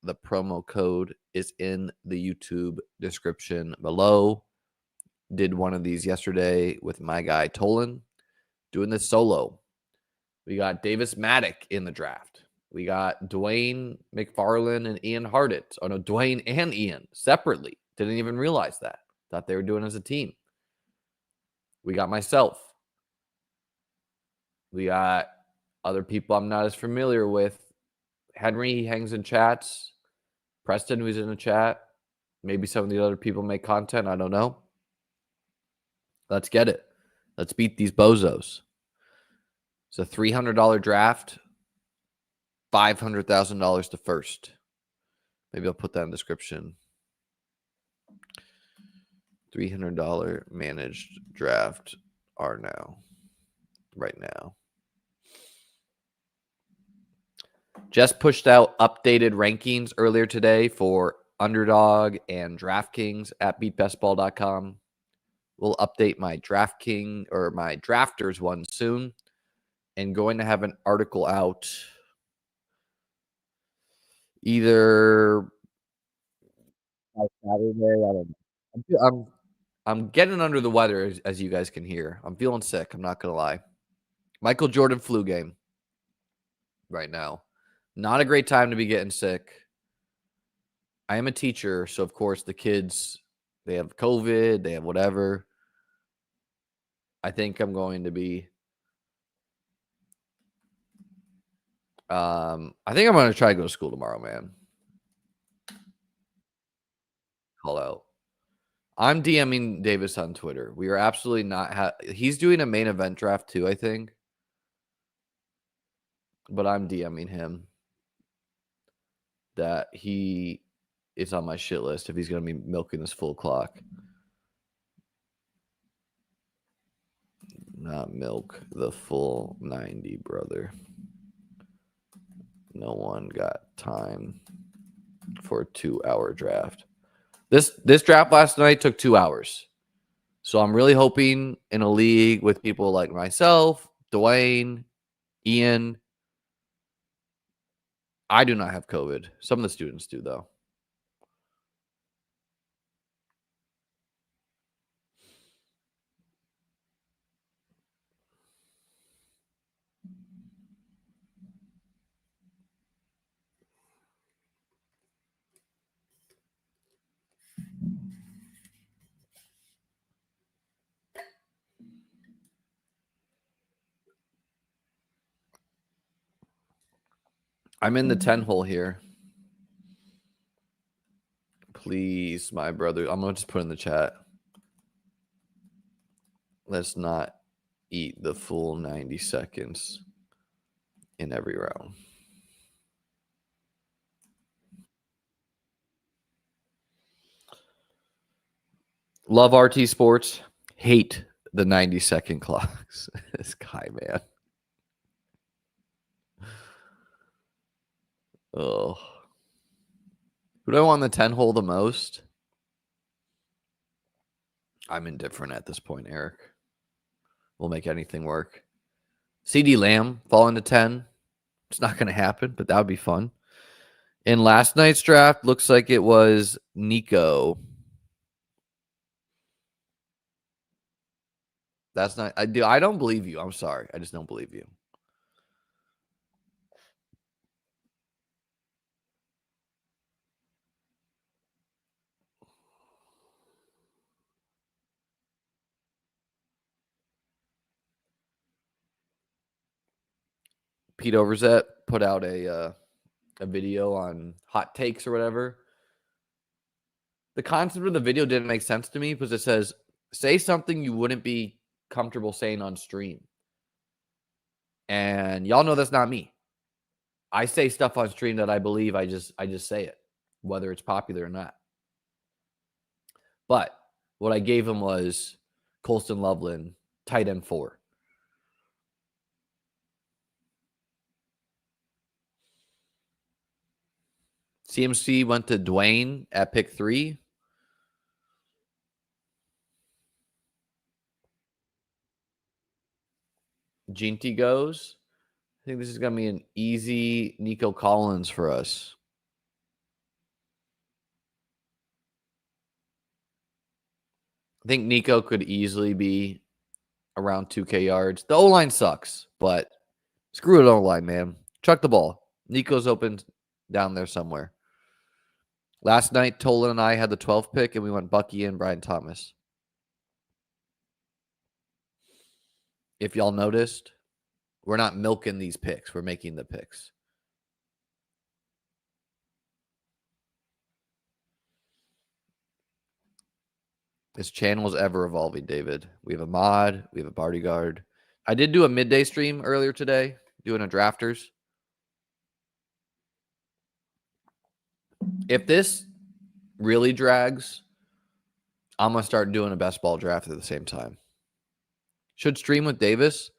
The promo code is in the YouTube description below. Did one of these yesterday with my guy Tolan. Doing this solo. We got Davis Madak in the draft. We got Dwayne McFarland and Ian Hardit. Oh, no, Dwayne and Ian separately. Didn't even realize that. Thought they were doing as a team. We got myself. We got other people I'm not as familiar with. Henry, he hangs in chats. Preston, who's in the chat. Maybe some of the other people make content. I don't know. Let's get it. Let's beat these bozos. It's a $300 draft. $500,000 to first. Maybe I'll put that in the description. $300 managed draft are now. Right now. Just pushed out updated rankings earlier today for Underdog and DraftKings at beatbestball.com. We'll update my DraftKings or my drafters one soon. And going to have an article out either by Saturday. I don't know. I'm getting under the weather, as you guys can hear. I'm feeling sick. I'm not gonna lie. Michael Jordan flu game right now. Not a great time to be getting sick. I am a teacher, so of course the kids, they have COVID, they have whatever. I think I'm going to be I think I'm going to try to go to school tomorrow, man. Hello. I'm DMing Davis on Twitter. We are absolutely not. He's doing a main event draft too, I think. But I'm DMing him that he is on my shit list if he's going to be milking this full clock. Not milk the full 90, brother. No one got time for a 2-hour draft. This draft last night took 2 hours. So I'm really hoping in a league with people like myself, Dwayne, Ian. I do not have COVID. Some of the students do, though. I'm in the 10 hole here. Please, my brother. I'm going to just put in the chat. Let's not eat the full 90 seconds in every round. Love RT Sports. Hate the 90-second clocks. This guy, man. Oh. Who do I want in the 10 hole the most? I'm indifferent at this point, Eric. We'll make anything work. CD Lamb fall into 10. It's not going to happen, but that would be fun. In last night's draft, looks like it was Nico. That's not. I don't believe you. I'm sorry. I just don't believe you. Pete Overzet put out a video on hot takes or whatever. The concept of the video didn't make sense to me because it says, say something you wouldn't be comfortable saying on stream. And y'all know that's not me. I say stuff on stream that I believe. I just say it, whether it's popular or not. But what I gave him was Colston Loveland, tight end 4. CMC went to Dwayne at pick 3. Ginty goes. I think this is going to be an easy Nico Collins for us. I think Nico could easily be around 2K yards. The O-line sucks, but screw it O-line, man. Chuck the ball. Nico's open down there somewhere. Last night, Tolan and I had the 12th pick, and we went Bucky and Brian Thomas. If y'all noticed, we're not milking these picks. We're making the picks. This channel is ever evolving, David. We have a mod. We have a bodyguard. I did do a midday stream earlier today, doing a drafters. If this really drags, I'm going to start doing a best ball draft at the same time. Should stream with Davis.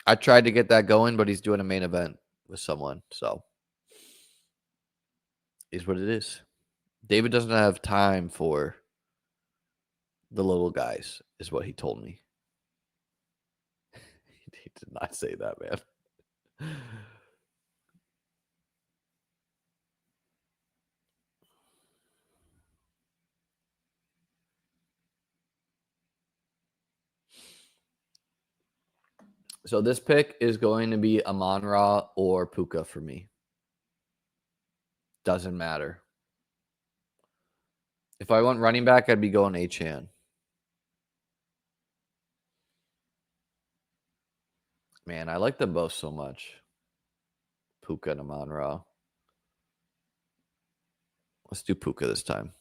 I tried to get that going, but he's doing a main event with someone. So, is what it is. David doesn't have time for the little guys, is what he told me. He did not say that, man. So this pick is going to be Amon-Ra or Puka for me. Doesn't matter. If I went running back, I'd be going Achane. Man, I like them both so much. Puka and Amon-Ra. Let's do Puka this time.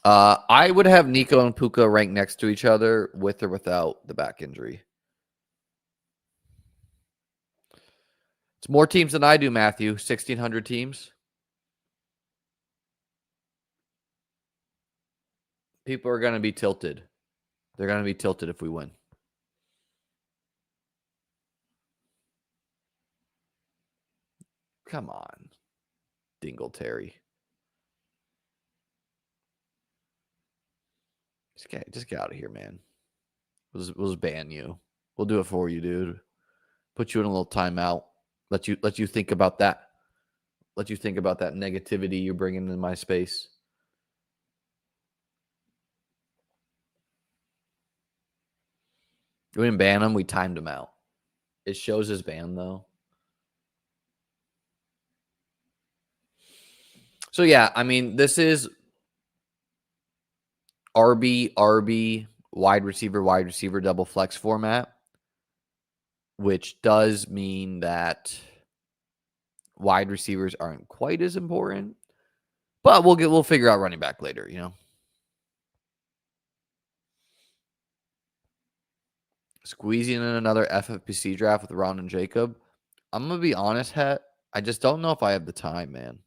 I would have Nico and Puka ranked next to each other with or without the back injury. It's more teams than I do, Matthew. 1,600 teams. People are going to be tilted. They're going to be tilted if we win. Come on, Dingletary. Just get out of here, man. We'll just ban you. We'll do it for you, dude. Put you in a little timeout. Let you think about that. Let you think about that negativity you're bringing in my space. We didn't ban him. We timed him out. It shows his ban, though. So, yeah, I mean, this is RB, wide receiver, double flex format, which does mean that wide receivers aren't quite as important. But we'll figure out running back later, you know. Squeezing in another FFPC draft with Ron and Jacob. I'm going to be honest, Het. I just don't know if I have the time, man.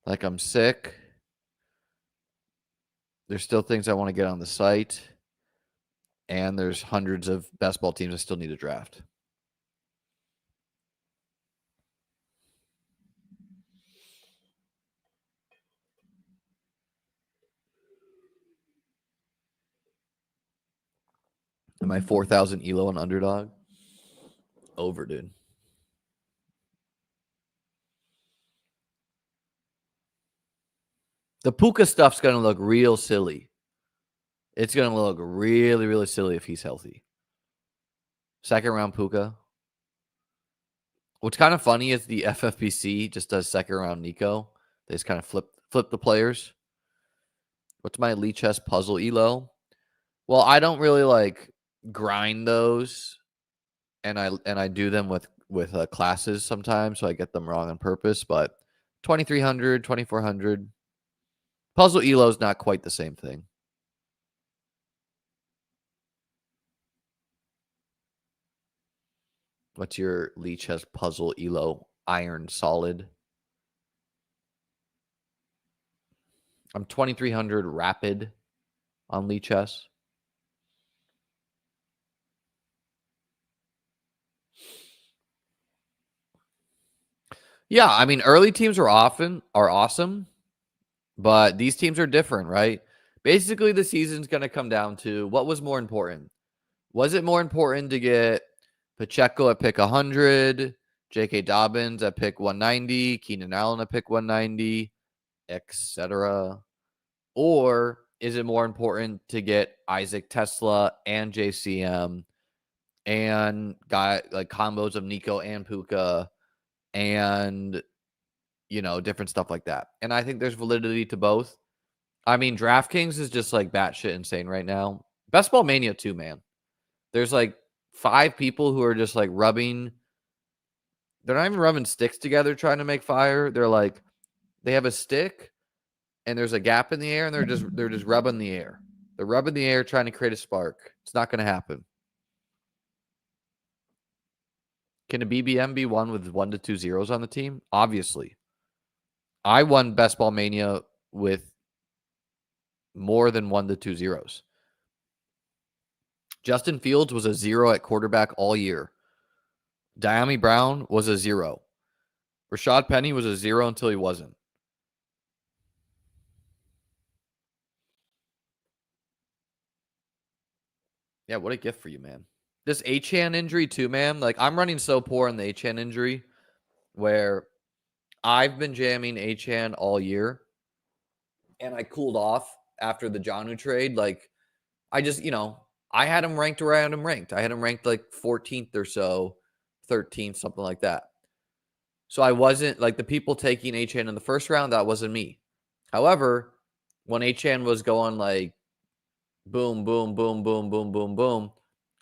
Like, I'm sick. There's still things I want to get on the site. And there's hundreds of best ball teams I still need to draft. Am I 4,000 ELO on underdog? Over, dude. The Puka stuff's going to look real silly. It's going to look really, really silly if he's healthy. Second round Puka. What's kind of funny is the FFPC just does second round Nico. They just kind of flip the players. What's my Elite Chess puzzle elo? Well, I don't really like grind those, and I do them with classes sometimes, so I get them wrong on purpose. But 2,300, 2,400 puzzle elo is not quite the same thing. What's your Elite Chess puzzle elo? Iron Solid. I'm 2,300 rapid on Elite Chess. Yeah, I mean, early teams are awesome, but these teams are different, right? Basically, the season's going to come down to what was more important. Was it more important to get Pacheco at pick 100, J.K. Dobbins at pick 190, Keenan Allen at pick 190, etc.? Or is it more important to get Isaac Tesla and JCM and got like combos of Nico and Puka and different stuff like that? And I think there's validity to both. I mean, DraftKings is just like batshit insane right now. Best Ball Mania too, man. There's like 5 people who are just like rubbing. They're not even rubbing sticks together trying to make fire. They're like, they have a stick and there's a gap in the air and they're just rubbing the air. They're rubbing the air trying to create a spark. It's not going to happen. Can a BBM be won with 1 to 2 zeros on the team? Obviously. I won Best Ball Mania with more than 1 to 2 zeros. Justin Fields was a 0 at quarterback all year. Diami Brown was a 0. Rashad Penny was a 0 until he wasn't. Yeah, what a gift for you, man. This Achane injury too, man. Like, I'm running so poor on the Achane injury where I've been jamming Achane all year and I cooled off after the Jonnu trade. Like, I just, I had him ranked where I had him ranked. I had him ranked like 14th or so, 13th, something like that. So I wasn't like the people taking Achane in the first round, that wasn't me. However, when Achane was going like boom, boom, boom, boom, boom, boom, boom,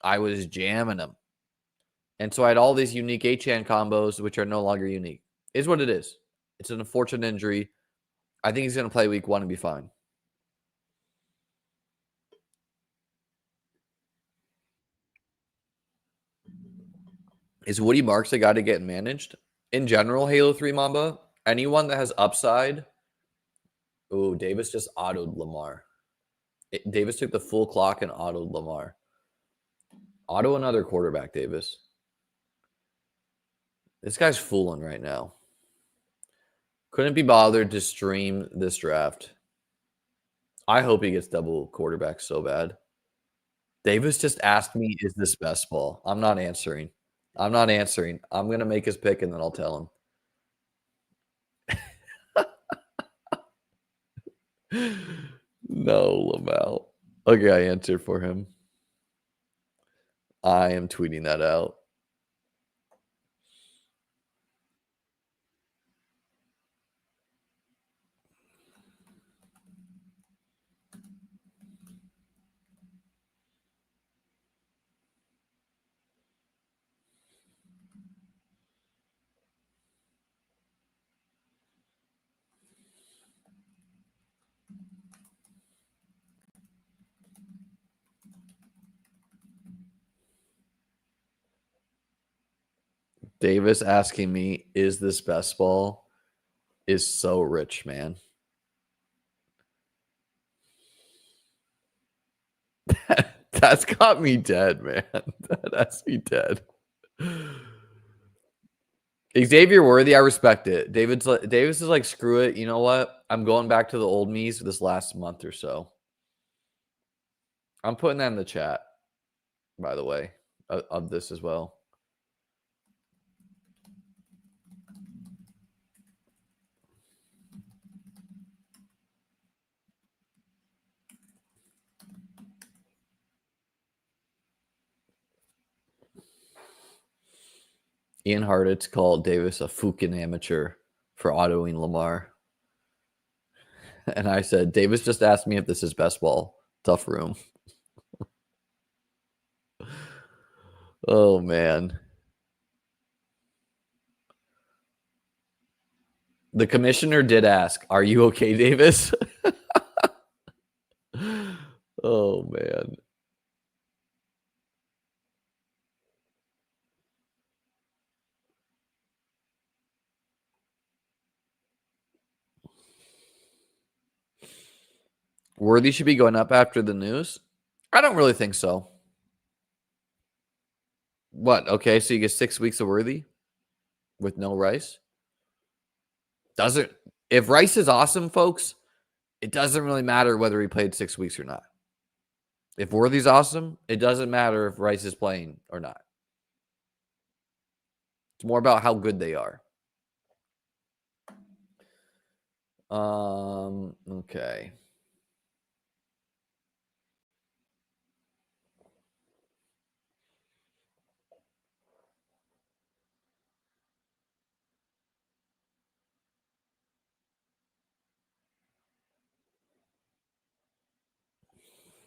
I was jamming him. And so I had all these unique Achane combos, which are no longer unique. Is what it is. It's an unfortunate injury. I think he's going to play week 1 and be fine. Is Woody Marks a guy to get managed? In general, Halo 3 Mamba, anyone that has upside. Oh, Davis just autoed Lamar. Davis took the full clock and autoed Lamar. Auto another quarterback, Davis. This guy's fooling right now. Couldn't be bothered to stream this draft. I hope he gets double quarterback so bad. Davis just asked me, is this best ball? I'm not answering. I'm going to make his pick and then I'll tell him. No, Lamau. Okay, I answered for him. I am tweeting that out. Davis asking me, is this best ball? Is so rich, man. That's got me dead, man. That's me dead. Xavier Worthy, I respect it. Davis is like, screw it. You know what? I'm going back to the old me's this last month or so. I'm putting that in the chat, by the way, of this as well. Ian Hartitz called Davis a fucking amateur for autoing Lamar. And I said, Davis just asked me if this is best ball. Tough room. Oh, man. The commissioner did ask, are you okay, Davis? Oh, man. Worthy should be going up after the news? I don't really think so. What? Okay, so you get 6 weeks of Worthy with no Rice? If Rice is awesome, folks, it doesn't really matter whether he played 6 weeks or not. If Worthy's awesome, it doesn't matter if Rice is playing or not. It's more about how good they are. Okay.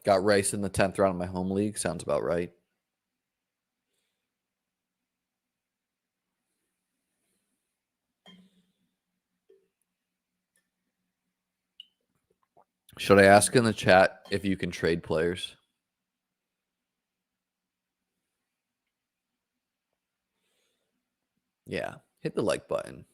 Got Rice in the 10th round of my home league. Sounds about right. Should I ask in the chat if you can trade players? Yeah. Hit the like button.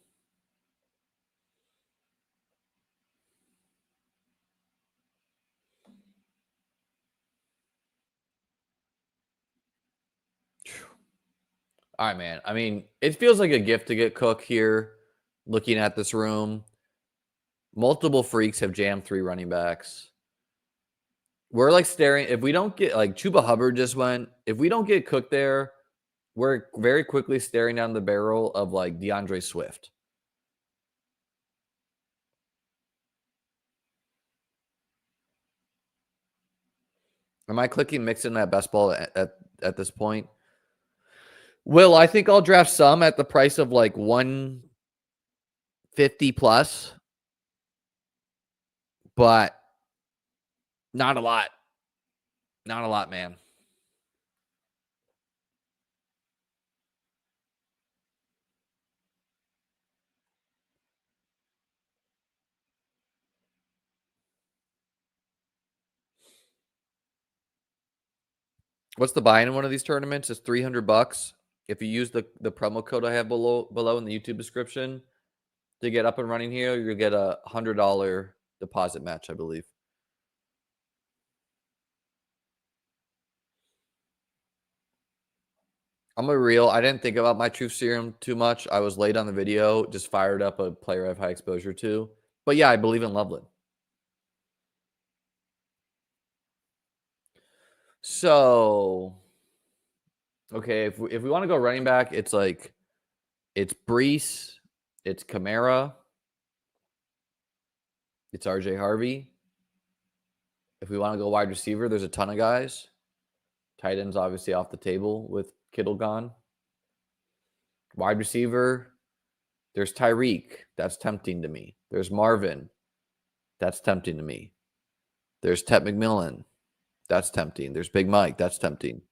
All right, man. I mean, it feels like a gift to get Cook here. Looking at this room, multiple freaks have jammed 3 running backs. We're like staring. If we don't get like Chuba Hubbard just went, if we don't get Cook there, we're very quickly staring down the barrel of like DeAndre Swift. Am I clicking Mixon at best ball at this point? Will, I think I'll draft some at the price of like 150 plus, but not a lot. Not a lot, man. What's the buy in one of these tournaments? It's $300. If you use the promo code I have below in the YouTube description to get up and running here, you'll get a $100 deposit match, I believe. I'm a real. I didn't think about my truth serum too much. I was late on the video, just fired up a player I have high exposure to. But yeah, I believe in Loveland. So, okay, if we want to go running back, it's like it's Brees, it's Kamara, it's RJ Harvey. If we want to go wide receiver, there's a ton of guys. Tight ends obviously off the table with Kittle gone. Wide receiver, there's Tyreek. That's tempting to me. There's Marvin. That's tempting to me. There's Tet McMillan. That's tempting. There's Big Mike. That's tempting.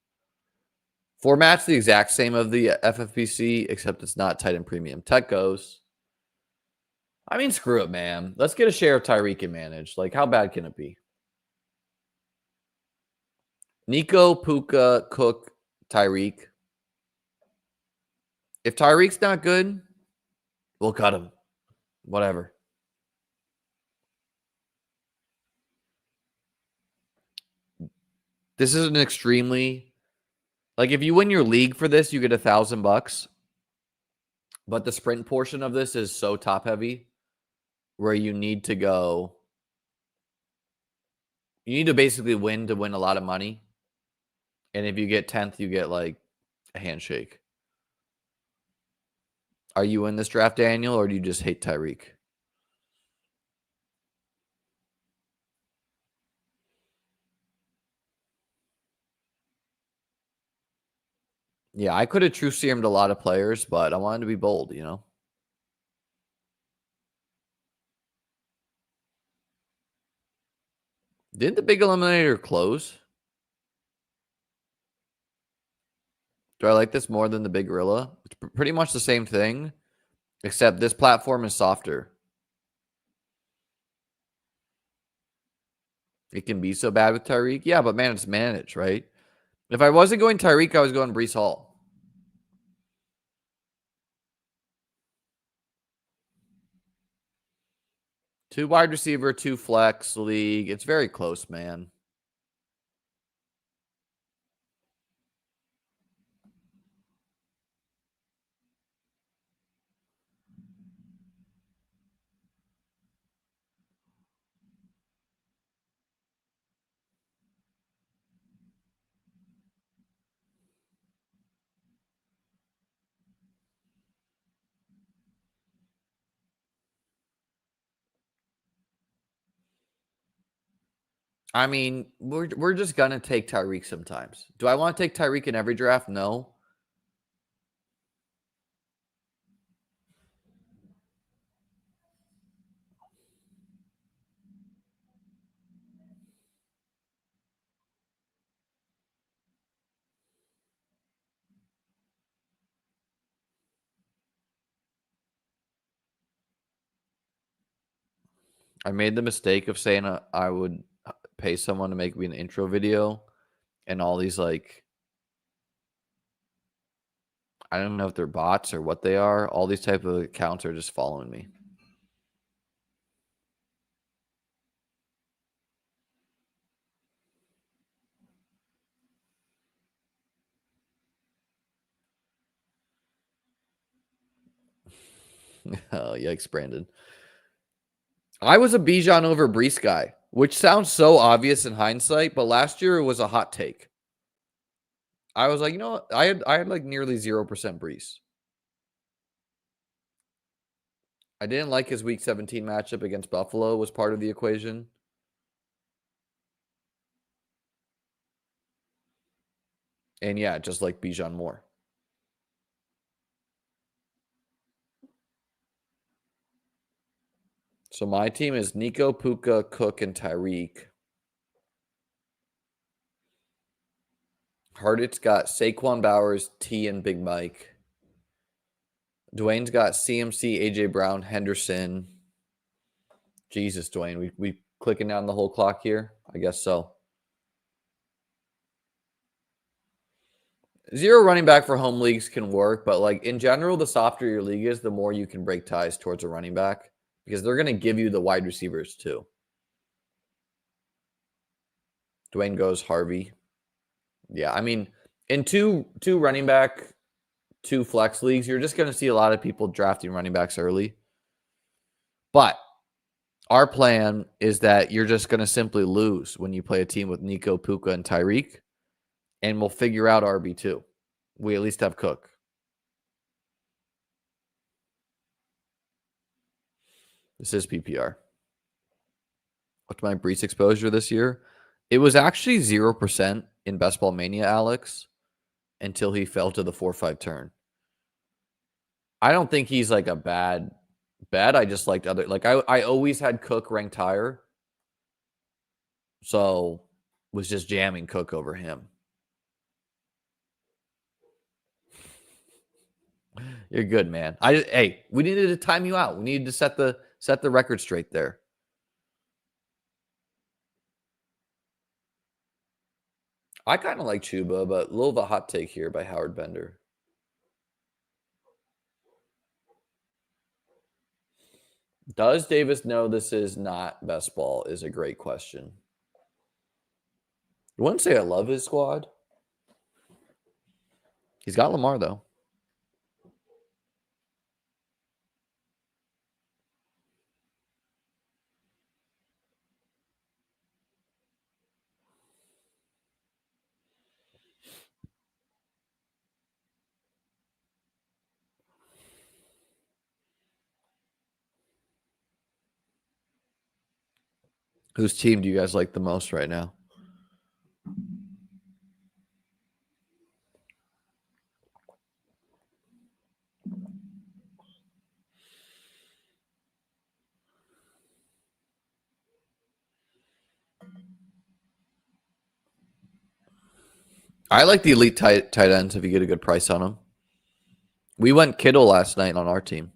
Format's the exact same of the FFPC, except it's not tight end premium. Tech goes. I mean, screw it, man. Let's get a share of Tyreek and manage. Like, how bad can it be? Nico, Puka, Cook, Tyreek. If Tyreek's not good, we'll cut him. Whatever. This is an extremely like if you win your league for this, you get $1,000. But the sprint portion of this is so top heavy where you need to go. You need to basically win to win a lot of money. And if you get 10th, you get like a handshake. Are you in this draft, Daniel, or do you just hate Tyreek? Yeah, I could have true serumed a lot of players, but I wanted to be bold, you know? Didn't the big eliminator close? Do I like this more than the big gorilla? It's pretty much the same thing, except this platform is softer. It can be so bad with Tyreek. Yeah, but man, it's managed, right? If I wasn't going Tyreek, I was going Brees Hall. Two wide receiver, two flex league. It's very close, man. I mean, we're just gonna take Tyreek sometimes. Do I want to take Tyreek in every draft? No. I made the mistake of saying I would pay someone to make me an intro video, and all these like I don't know if they're bots or what they are. All these type of accounts are just following me. Oh, yikes, Brandon. I was a Bijan over Brees guy, which sounds so obvious in hindsight, but last year it was a hot take. I was like, you know what? I had like nearly 0% Brees. I didn't like his week 17 matchup against Buffalo was part of the equation. And yeah, just like Bijan more. So my team is Nico, Puka, Cook, and Tyreek. Hardett's got Saquon Bowers, T, and Big Mike. Dwayne's got CMC, AJ Brown, Henderson. Jesus, Dwayne, we clicking down the whole clock here? I guess so. Zero running back for home leagues can work, but like in general, the softer your league is, the more you can break ties towards a running back because they're going to give you the wide receivers too. Dwayne goes Harvey. Yeah, I mean, in two running back, two flex leagues, you're just going to see a lot of people drafting running backs early. But our plan is that you're just going to simply lose when you play a team with Nico, Puka, and Tyreek, and we'll figure out RB2. We at least have Cook. This is PPR. What's my Brees exposure this year? It was actually 0% in Best Ball Mania, Alex, until he fell to the 4-5 turn. I don't think he's like a bad bet. I just liked other like I always had Cook ranked higher. So was just jamming Cook over him. You're good, man. Hey, we needed to time you out. We needed to set the record straight there. I kind of like Chuba, but a little of a hot take here by Howard Bender. Does Davis know this is not best ball? Is a great question. I wouldn't say I love his squad. He's got Lamar though. Whose team do you guys like the most right now? I like the elite tight ends if you get a good price on them. We went Kittle last night on our team.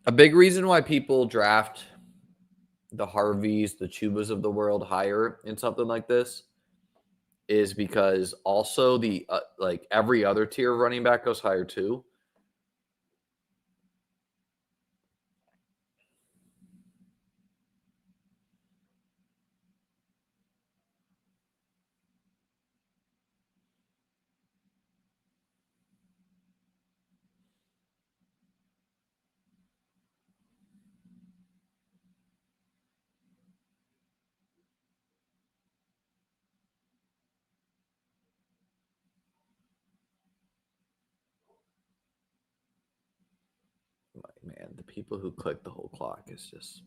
A big reason why people draft the Harveys, the Chubas of the world higher in something like this is because also the like every other tier of running back goes higher too. the people who click the whole clock is just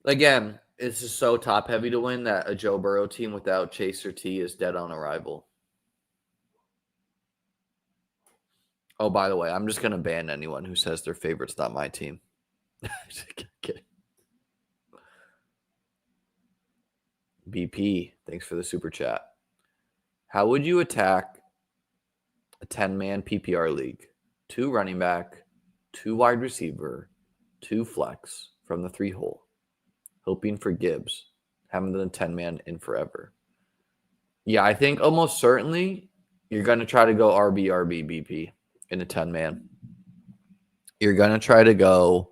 again. It's just so top heavy to win that a Joe Burrow team without Chase or T is dead on arrival. Oh, by the way, I'm just gonna ban anyone who says their favorite's not my team. Kidding. BP, thanks for the super chat. How would you attack a 10-man PPR league? 2 running back, 2 wide receiver, 2 flex from the 3 hole, hoping for Gibbs, having the 10-man in forever. Yeah, I think almost certainly you're going to try to go RB, BP in a 10-man. You're going to try to go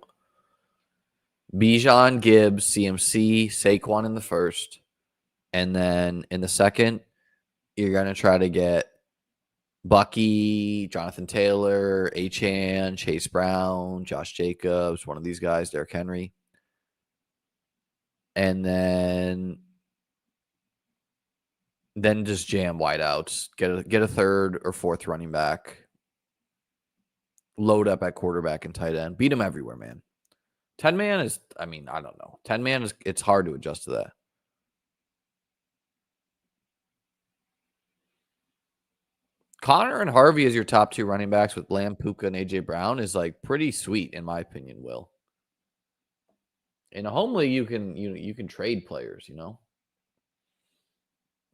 Bijan, Gibbs, CMC, Saquon in the first. And then in the second, you're going to try to get Bucky, Jonathan Taylor, Achane, Chase Brown, Josh Jacobs, one of these guys, Derrick Henry. And then just jam wideouts. Get a third or fourth running back. Load up at quarterback and tight end. Beat them everywhere, man. 10-man is, I don't know. 10-man is, it's hard to adjust to that. Connor and Harvey as your top 2 running backs with Lamb, Puka, and AJ Brown is like pretty sweet in my opinion, Will. In a home league, you can trade players, you know?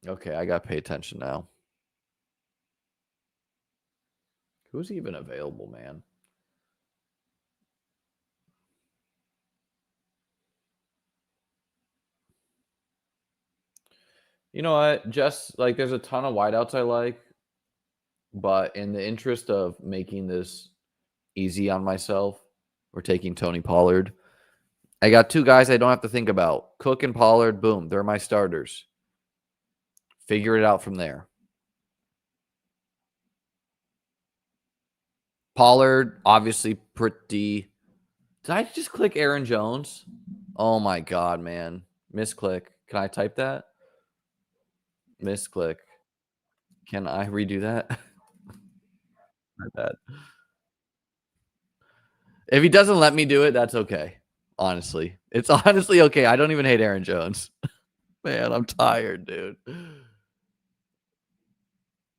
Okay, I got to pay attention now. Who's even available, man? You know what? Just like there's a ton of wideouts I like, but in the interest of making this easy on myself, we're taking Tony Pollard. I got 2 guys I don't have to think about. Cook and Pollard, boom, they're my starters. Figure it out from there. Pollard, obviously pretty. Did I just click Aaron Jones? Oh my God, man. Misclick. Can I type that? Misclick. Can I redo that? My bad. If he doesn't let me do it, that's okay. Honestly. It's honestly okay. I don't even hate Aaron Jones. Man, I'm tired, dude.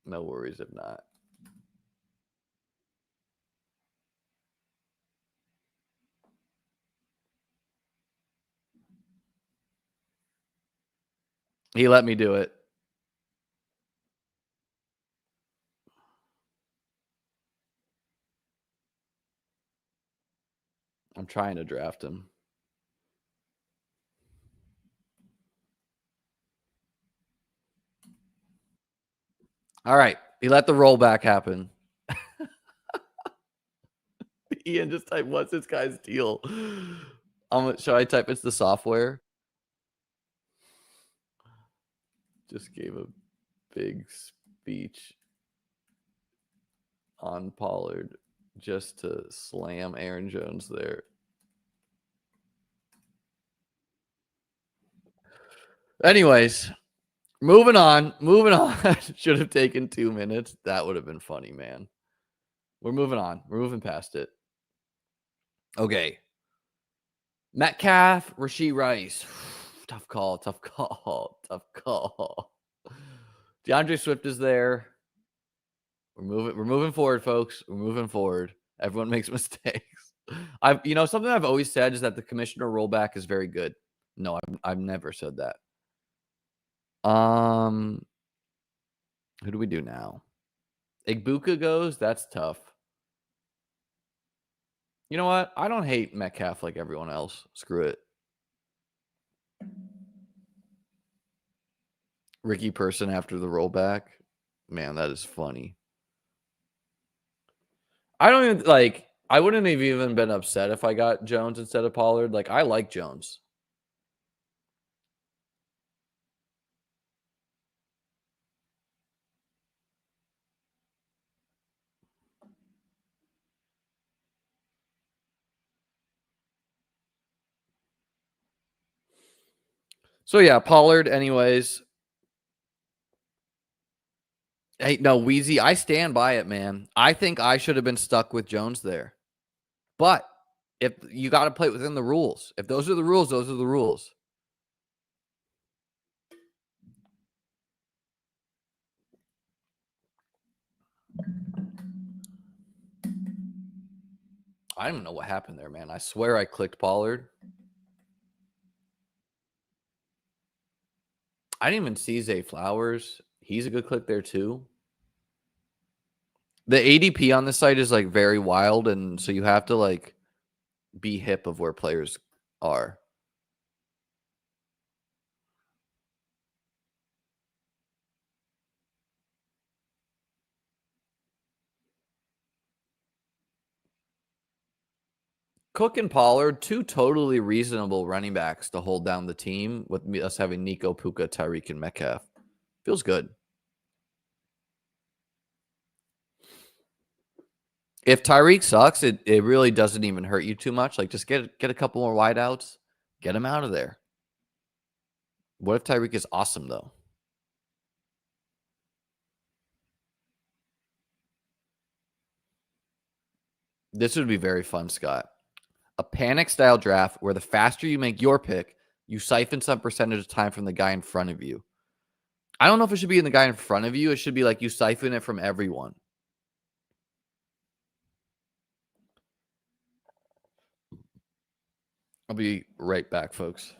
No worries if not. He let me do it. I'm trying to draft him. All right. He let the rollback happen. Ian, just type, what's this guy's deal? Should I type it's the software? Just gave a big speech on Pollard just to slam Aaron Jones there. Anyways, moving on. Should have taken 2 minutes. That would have been funny, man. We're moving on. We're moving past it. Okay. Metcalf, Rashee Rice. Tough call. DeAndre Swift is there. We're moving forward, folks. We're moving forward. Everyone makes mistakes. Something I've always said is that the commissioner rollback is very good. No, I've never said that. Who do we do now? Igbuka goes. That's tough. You know what? I don't hate Metcalf like everyone else. Screw it. Ricky Person after the rollback. Man, that is funny. I don't even like. I wouldn't have even been upset if I got Jones instead of Pollard. Like, I like Jones. So yeah, Pollard. Anyways, Hey, no, Wheezy, I stand by it, man. I think I should have been stuck with Jones there. But if you got to play within the rules. If those are the rules, those are the rules. I don't even know what happened there, man. I swear I clicked Pollard. I didn't even see Zay Flowers. He's a good click there too. The ADP on this site is like very wild, and so you have to like be hip of where players are. Cook and Pollard, two totally reasonable running backs to hold down the team with us having Nico, Puka, Tyreek, and Metcalf. Feels good. If Tyreek sucks, it really doesn't even hurt you too much. Like just get a couple more wideouts, get him out of there. What if Tyreek is awesome though? This would be very fun, Scott. A panic style draft where the faster you make your pick, you siphon some percentage of time from the guy in front of you. I don't know if it should be in the guy in front of you. It should be like you siphon it from everyone. I'll be right back, folks.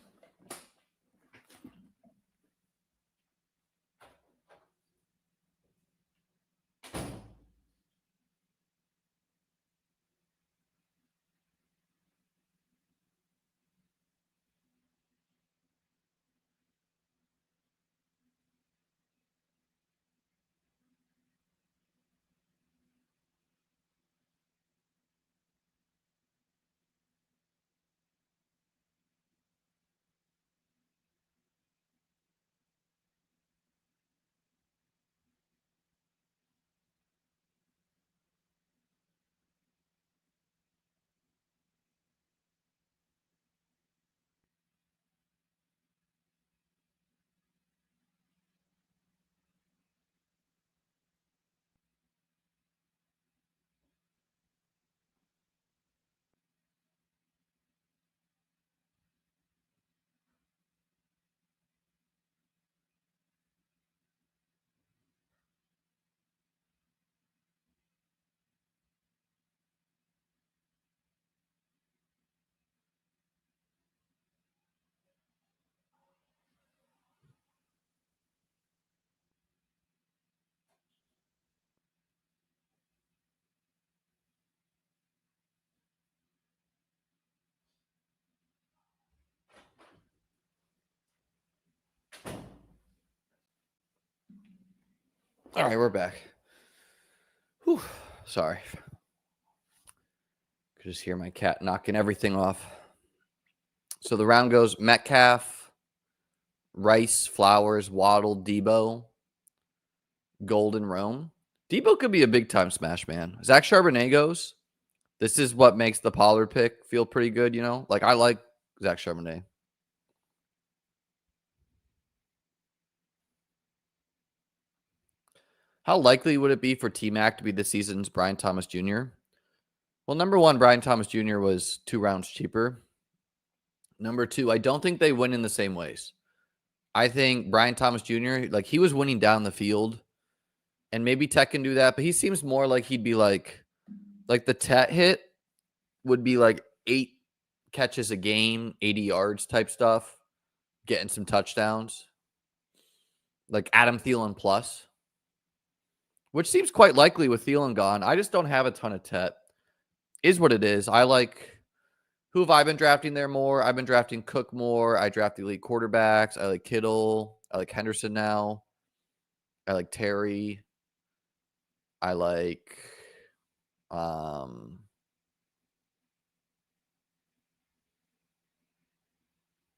All right, we're back. Whew, sorry. Could just hear my cat knocking everything off. So the round goes Metcalf, Rice, Flowers, Waddle, Debo, Golden, Rome. Debo could be a big time smash, man. Zach Charbonnet goes. This is what makes the Pollard pick feel pretty good, you know? Like I like Zach Charbonnet. How likely would it be for T-Mac to be this season's Brian Thomas Jr.? Well, number one, Brian Thomas Jr. was 2 rounds cheaper. Number two, I don't think they win in the same ways. I think Brian Thomas Jr., like he was winning down the field, and maybe Tech can do that, but he seems more like he'd be like the Tet hit would be like 8 catches a game, 80 yards type stuff, getting some touchdowns, like Adam Thielen plus, which seems quite likely with Thielen gone. I just don't have a ton of Tet. Is what it is. I like who have I been drafting there more? I've been drafting Cook more. I draft elite quarterbacks. I like Kittle. I like Henderson now. I like Terry. I like um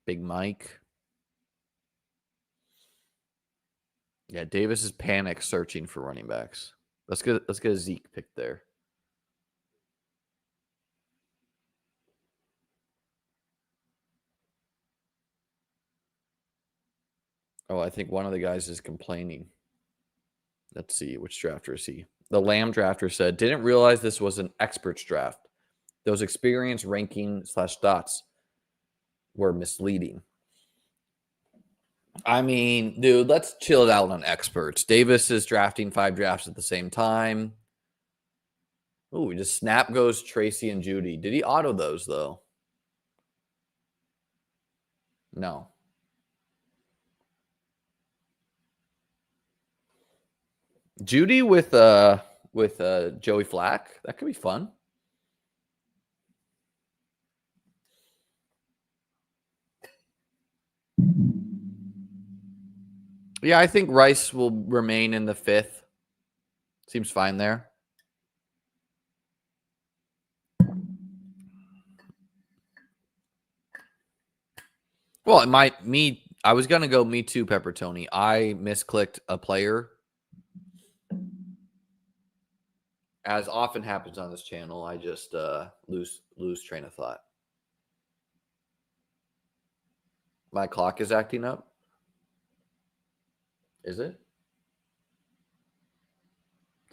Big Mike. Yeah, Davis is panic searching for running backs. Let's get a Zeke pick there. Oh, I think one of the guys is complaining. Let's see, which drafter is he? The Lamb drafter said, didn't realize this was an experts draft. Those experience ranking slash dots were misleading. I mean, dude, let's chill it out on experts. Davis is drafting 5 drafts at the same time. Ooh, just snap goes Tracy and Judy. Did he auto those though? No. Judy with Joey Flack. That could be fun. Yeah, I think Rice will remain in the 5th. Seems fine there. Well, I was gonna go me too, Pepper Tony. I misclicked a player. As often happens on this channel, I just lose train of thought. My clock is acting up. Is it?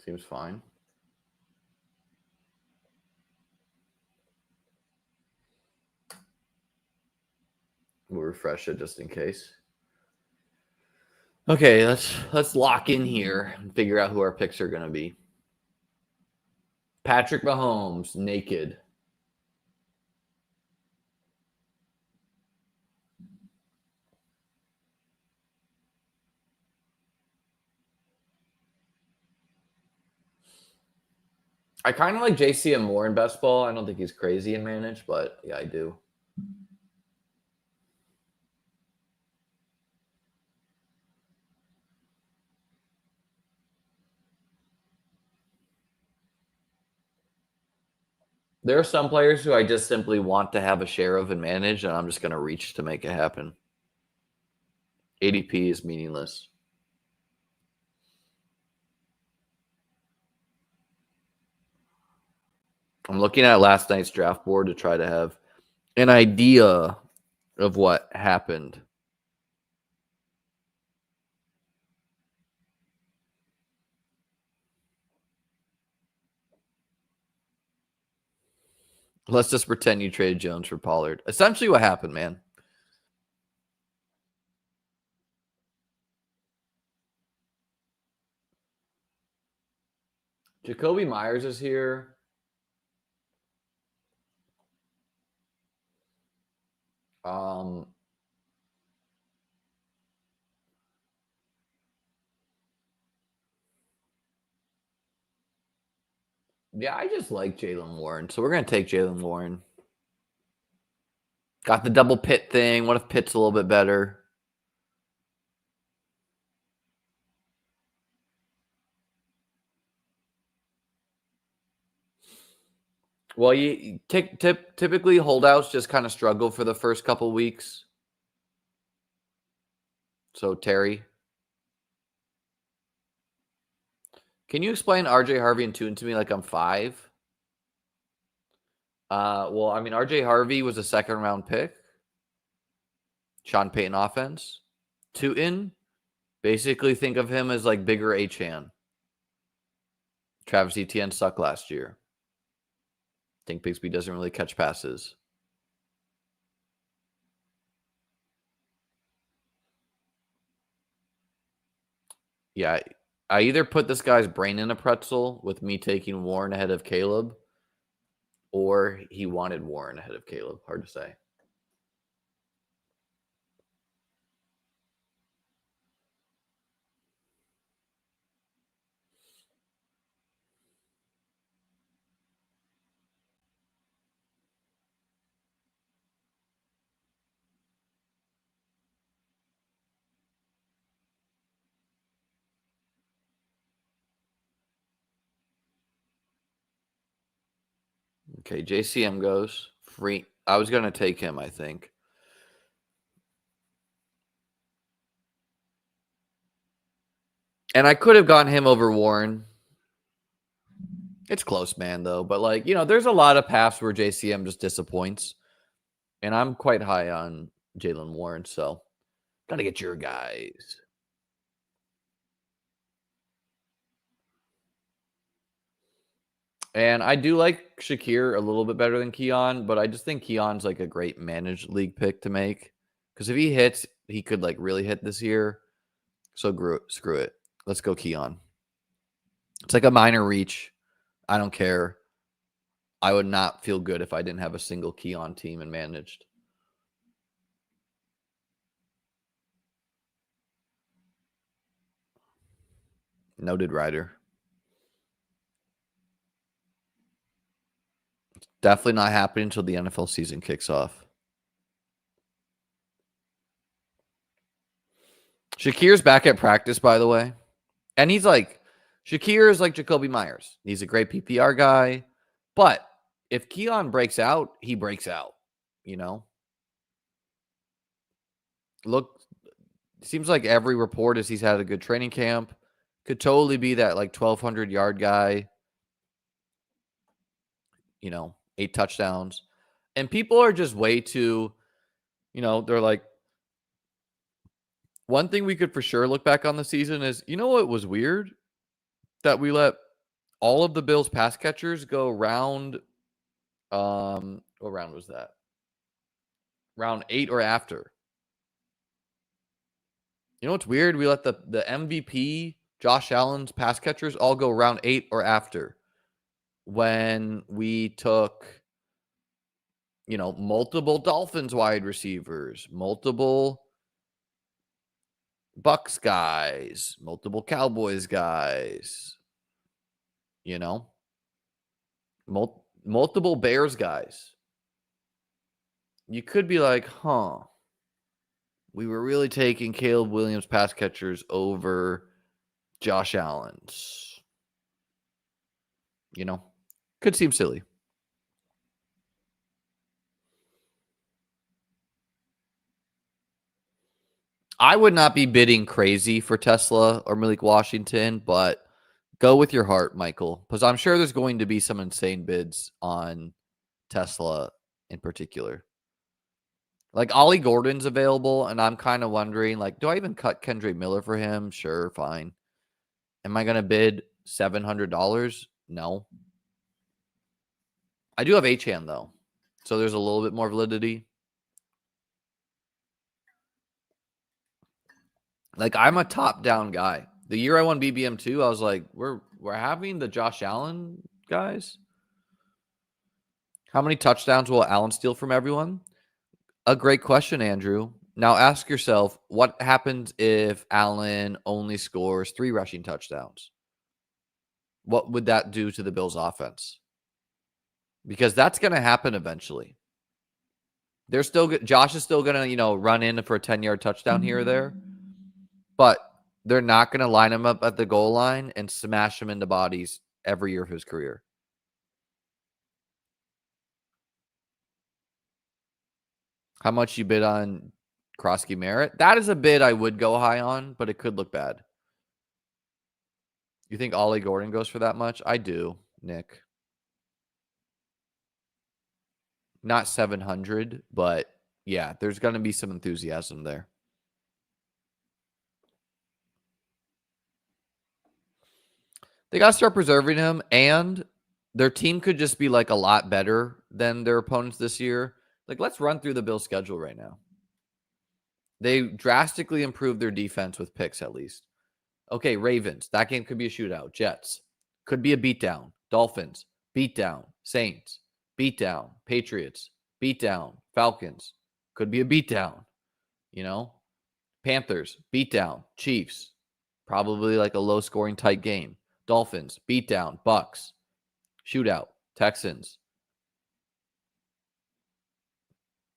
Seems fine. We'll refresh it just in case. Okay, let's lock in here and figure out who our picks are going to be. Patrick Mahomes, naked. I kind of like JCM more in best ball. I don't think he's crazy in manage, but yeah, I do. There are some players who I just simply want to have a share of and manage, and I'm just going to reach to make it happen. ADP is meaningless. I'm looking at last night's draft board to try to have an idea of what happened. Let's just pretend you traded Jones for Pollard. Essentially what happened, man. Jacoby Myers is here. Yeah, I just like Jalen Warren, so we're going to take Jalen Warren. Got the double Pitt thing. What if Pitt's a little bit better? Well, you typically holdouts just kind of struggle for the first couple weeks. So Terry, can you explain RJ Harvey and Tune to me like I'm 5? Well, I mean, RJ Harvey was a 2nd round pick. Sean Payton offense. Tootin, basically think of him as like bigger Achan. Travis Etienne sucked last year. Think Bigsby doesn't really catch passes. Yeah, I either put this guy's brain in a pretzel with me taking Warren ahead of Caleb, or he wanted Warren ahead of Caleb. Hard to say. Okay, JCM goes. Free. I was going to take him, I think. And I could have gotten him over Warren. It's close, man, though. But, like, there's a lot of paths where JCM just disappoints. And I'm quite high on Jalen Warren, so got to get your guys. And I do like Shakir a little bit better than Keon, but I just think Keon's like a great managed league pick to make. Because if he hits, he could like really hit this year. So screw it. Let's go Keon. It's like a minor reach. I don't care. I would not feel good if I didn't have a single Keon team and managed. Noted rider. Definitely not happening until the NFL season kicks off. Shakir's back at practice, by the way. And he's like, Shakir is like Jacoby Myers. He's a great PPR guy. But if Keon breaks out, he breaks out. You know? Look, seems like every report is he's had a good training camp. Could totally be that like 1,200 yard guy. 8 touchdowns. And people are just way too, they're like, one thing we could for sure look back on the season is, what was weird? That we let all of the Bills pass catchers go round, what round was that? Round 8 or after. You know what's weird? We let the MVP, Josh Allen's pass catchers all go round 8 or after. When we took, multiple Dolphins wide receivers, multiple Bucks guys, multiple Cowboys guys, multiple Bears guys. You could be like, we were really taking Caleb Williams pass catchers over Josh Allen's. Could seem silly. I would not be bidding crazy for Tesla or Malik Washington, but go with your heart, Michael, because I'm sure there's going to be some insane bids on Tesla in particular. Like Ollie Gordon's available, and I'm kind of wondering, like, do I even cut Kendrick Miller for him? Sure, fine. Am I going to bid $700? No. I do have H-Hand, though, so there's a little bit more validity. Like, I'm a top-down guy. The year I won BBM2, I was like, we're having the Josh Allen guys? How many touchdowns will Allen steal from everyone? A great question, Andrew. Now ask yourself, what happens if Allen only scores 3 rushing touchdowns? What would that do to the Bills' offense? Because that's going to happen eventually. They're still Josh is still going to, run in for a 10-yard touchdown here or there. But they're not going to line him up at the goal line and smash him into bodies every year of his career. How much you bid on Krosky Merritt? That is a bid I would go high on, but it could look bad. You think Ollie Gordon goes for that much? I do, Nick. Not 700, but yeah, there's going to be some enthusiasm there. They got to start preserving him, and their team could just be like a lot better than their opponents this year. Like, let's run through the Bills' schedule right now. They drastically improved their defense with picks, at least. Okay, Ravens. That game could be a shootout. Jets. Could be a beatdown. Dolphins. Beatdown. Saints. Beatdown. Patriots. Beatdown. Falcons. Could be a beatdown. Panthers. Beatdown. Chiefs. Probably like a low-scoring tight game. Dolphins. Beatdown. Bucks. Shootout. Texans.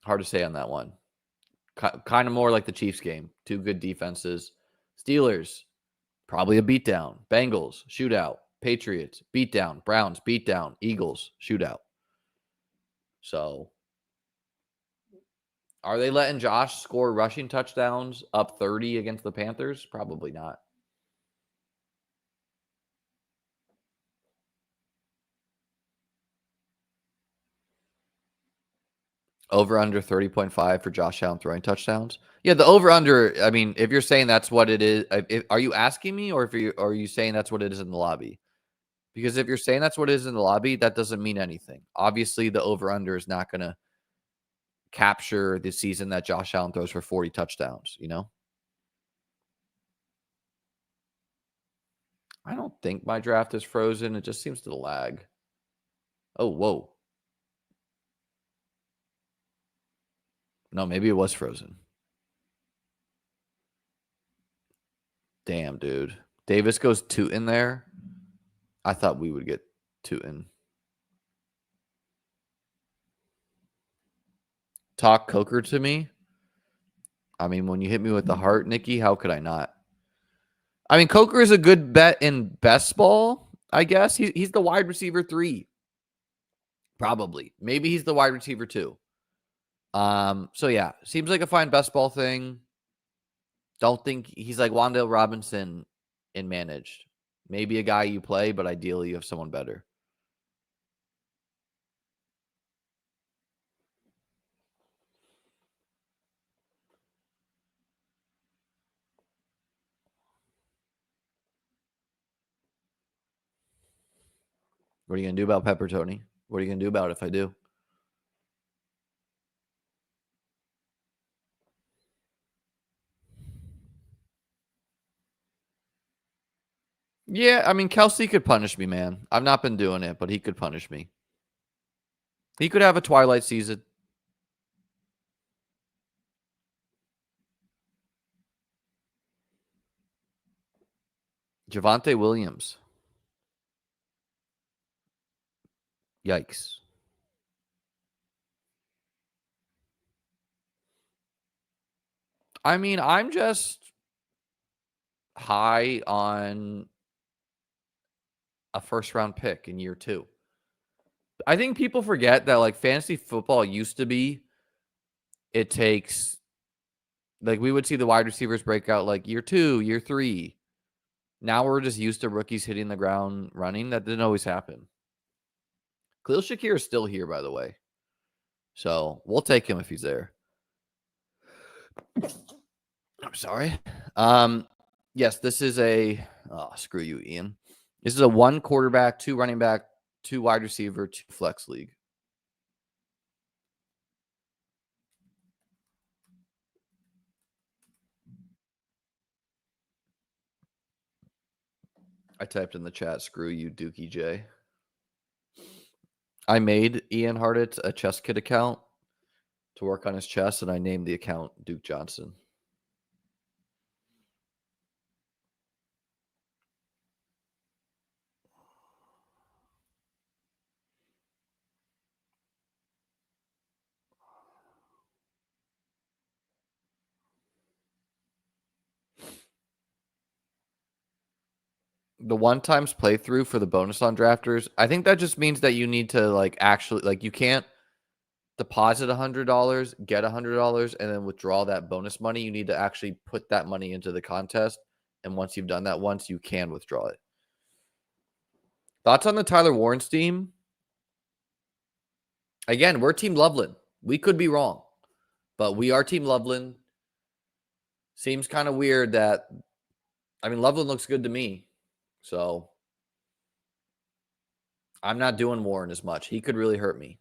Hard to say on that one. Kind of more like the Chiefs game. 2 good defenses. Steelers. Probably a beatdown. Bengals, shootout. Patriots, beatdown. Browns, beatdown. Eagles, shootout. So, are they letting Josh score rushing touchdowns up 30 against the Panthers? Probably not. Over under 30.5 for Josh Allen throwing touchdowns. Yeah, the over under. I mean, if you're saying that's what it is, are you asking me, or are you saying that's what it is in the lobby? Because if you're saying that's what it is in the lobby, that doesn't mean anything. Obviously, the over-under is not gonna capture the season that Josh Allen throws for 40 touchdowns, you know? I don't think my draft is frozen. It just seems to lag. Oh, whoa. No, maybe it was frozen. Damn, dude. Davis goes Tootin there. I thought we would get Tootin. Talk Coker to me. I mean, when you hit me with the heart, Nikki, how could I not? I mean, Coker is a good bet in best ball, I guess. He's the wide receiver 3. Probably. Maybe he's the wide receiver 2. So yeah, seems like a fine best ball thing. Don't think he's like Wan'Dale Robinson in managed. Maybe a guy you play, but ideally you have someone better. What are you gonna do about Pepper, Tony? What are you gonna do about it if I do? Yeah, I mean, Kelsey could punish me, man. I've not been doing it, but he could punish me. He could have a twilight season. Javonte Williams. Yikes. I mean, I'm just high on a first round pick in year 2. I think people forget that like fantasy football used to be it takes like we would see the wide receivers break out like year 2, year 3. Now we're just used to rookies hitting the ground running. That didn't always happen. Khalil Shakir is still here, by the way. So we'll take him if he's there. I'm sorry. Yes, this is a screw you, Ian. This is a 1 quarterback, 2 running back, 2 wide receiver, 2 flex league. I typed in the chat, screw you, Dookie J. I made Ian Hartitz a chess kit account to work on his chess, and I named the account Duke Johnson. The one times playthrough for the bonus on drafters, I think that just means that you need to like actually like you can't deposit $100, get $100, and then withdraw that bonus money. You need to actually put that money into the contest, and once you've done that once, you can withdraw it. Thoughts on the Tyler Warren's team? Again, we're Team Loveland. We could be wrong, but we are Team Loveland. Seems kind of weird that, I mean, Loveland looks good to me, so I'm not doing Warren as much. He could really hurt me.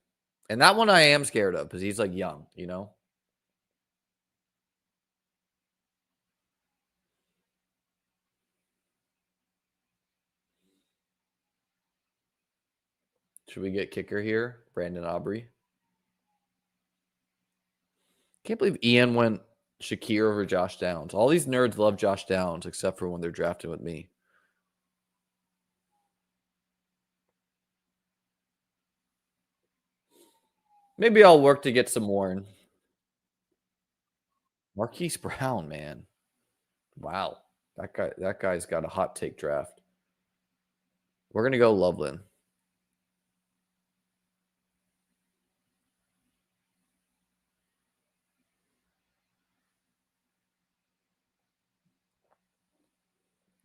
And that one I am scared of because he's like young, you know? Should we get kicker here? Brandon Aubrey. Can't believe Ian went Shakir over Josh Downs. All these nerds love Josh Downs except for when they're drafting with me. Maybe I'll work to get some Warren. Marquise Brown, man. Wow. That guy's got a hot take draft. We're gonna go Loveland.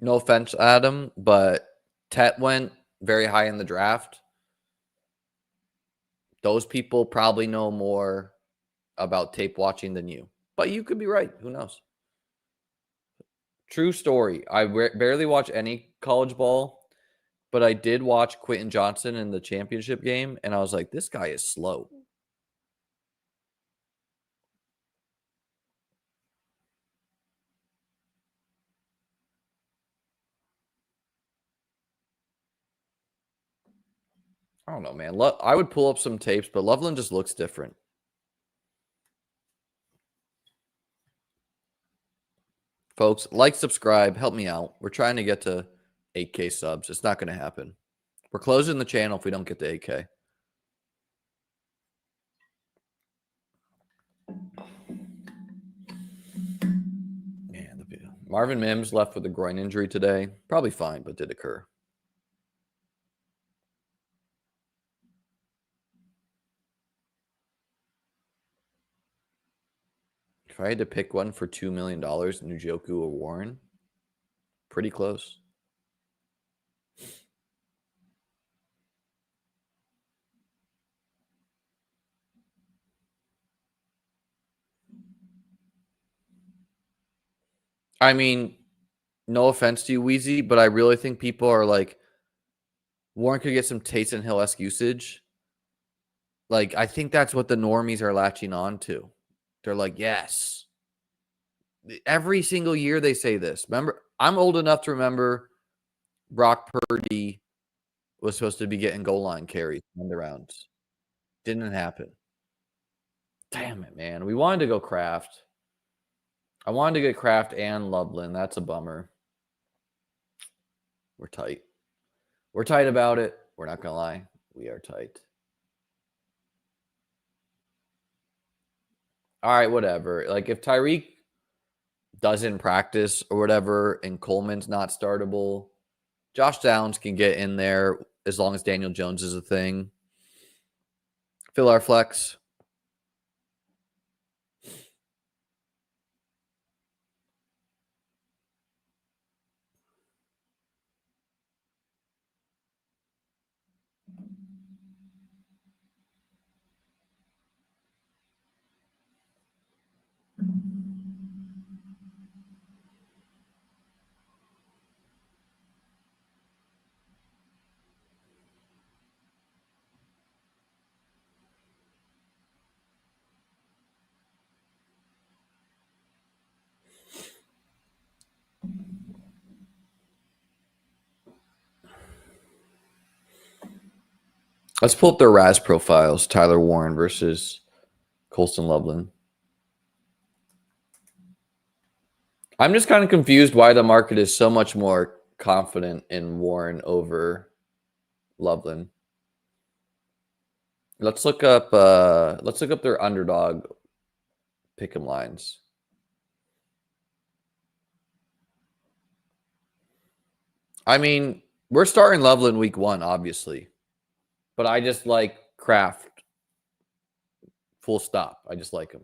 No offense, Adam, but Tet went very high in the draft. Those people probably know more about tape watching than you. But you could be right. Who knows? True story. I barely watch any college ball, but I did watch Quentin Johnson in the championship game, and I was like, this guy is slow. I don't know, man. I would pull up some tapes, but Loveland just looks different. Folks, like, subscribe, help me out. We're trying to get to 8K subs. It's not going to happen. We're closing the channel if we don't get to 8K. Man, Marvin Mims left with a groin injury today. Probably fine, but did occur. If I had to pick one for $2 million, Njoku or Warren, pretty close. I mean, no offense to you, Wheezy, but I really think people are like, Warren could get some Taysom Hill-esque usage. Like, I think that's what the normies are latching on to. They're like, yes. Every single year they say this. Remember, I'm old enough to remember Brock Purdy was supposed to be getting goal line carries in the rounds. Didn't happen. Damn it, man. We wanted to go Kraft. I wanted to get Kraft and Loveland. That's a bummer. We're tight. We're tight about it. We're not going to lie. We are tight. All right, whatever. Like, if Tyreek doesn't practice or whatever and Coleman's not startable, Josh Downs can get in there as long as Daniel Jones is a thing. Fill our flex. Let's pull up their RAS profiles. Tyler Warren versus Colston Loveland. I'm just kind of confused why the market is so much more confident in Warren over Loveland. Let's look up their underdog pick'em lines. I mean, we're starting Loveland week 1, obviously. But I just like Kraft. Full stop. I just like him.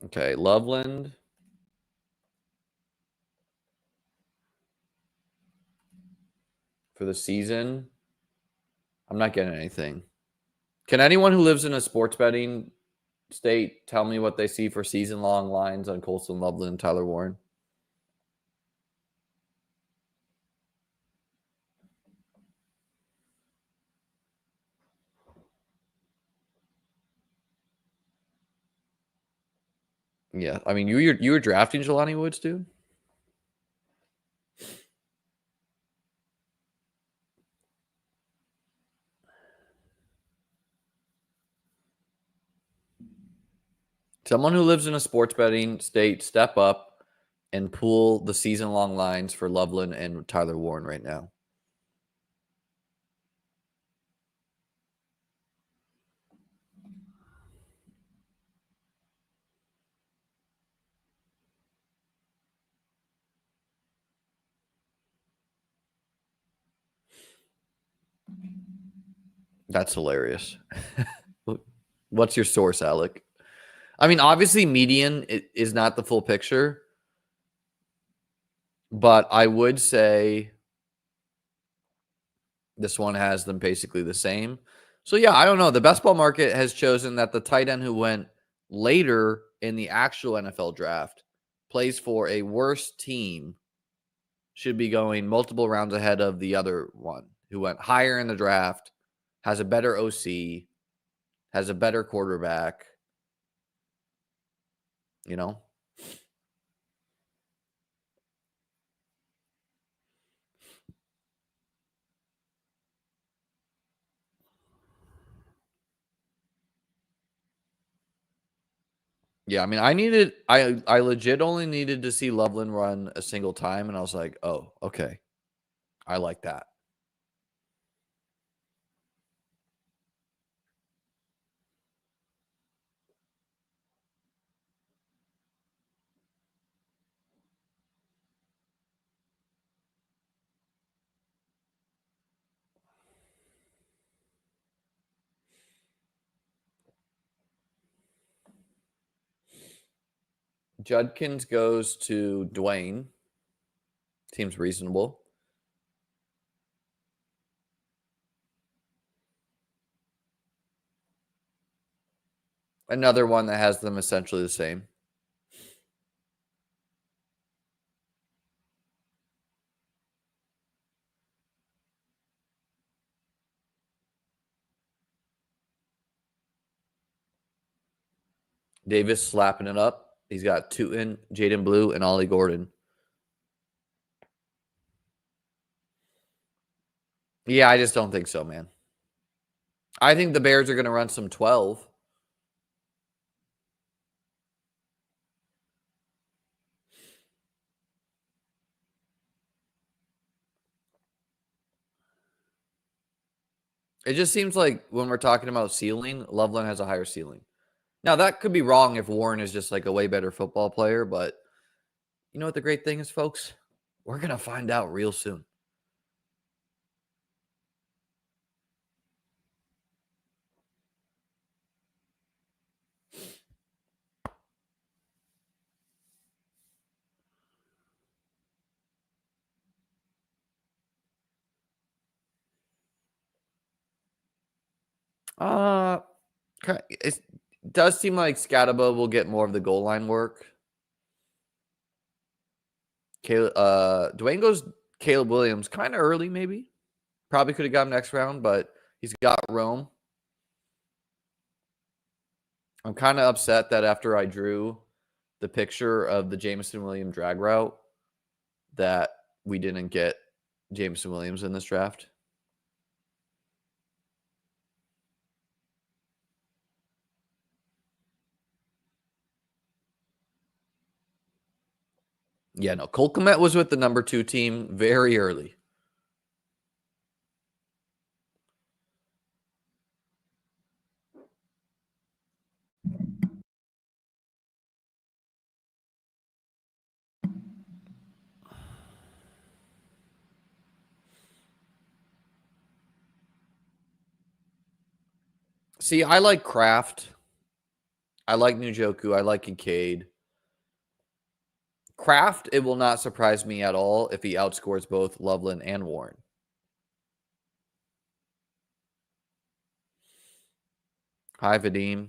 Okay, Loveland. For the season, I'm not getting anything. Can anyone who lives in a sports betting state tell me what they see for season-long lines on Colston Loveland and Tyler Warren? Yeah, I mean, you were drafting Jelani Woods, dude? Someone who lives in a sports betting state, step up and pull the season-long lines for Loveland and Tyler Warren right now. That's hilarious. What's your source, Alec? I mean, obviously, median is not the full picture, but I would say this one has them basically the same. So, yeah, I don't know. The best ball market has chosen that the tight end who went later in the actual NFL draft plays for a worse team should be going multiple rounds ahead of the other one who went higher in the draft, has a better OC, has a better quarterback, you know? Yeah, I mean, I legit only needed to see Loveland run a single time, and I was like, "Oh, okay. I like that." Judkins goes to Dwayne. Seems reasonable. Another one that has them essentially the same. Davis slapping it up. He's got Tootin, Jaden Blue, and Ollie Gordon. Yeah, I just don't think so, man. I think the Bears are going to run some 12. It just seems like when we're talking about ceiling, Loveland has a higher ceiling. Now, that could be wrong if Warren is just like a way better football player, but you know what the great thing is, folks? We're going to find out real soon. Uh, it does seem like Scataba will get more of the goal line work. Dwayne goes Caleb Williams kind of early, maybe. Probably could have got him next round, but he's got Rome. I'm kind of upset that after I drew the picture of the Jameson Williams drag route, that we didn't get Jameson Williams in this draft. Yeah, no. Cole Kmet was with the number 2 team very early. See, I like Kraft. I like Njoku. I like Kincaid. Kraft, it will not surprise me at all if he outscores both Loveland and Warren. Hi, Vadim.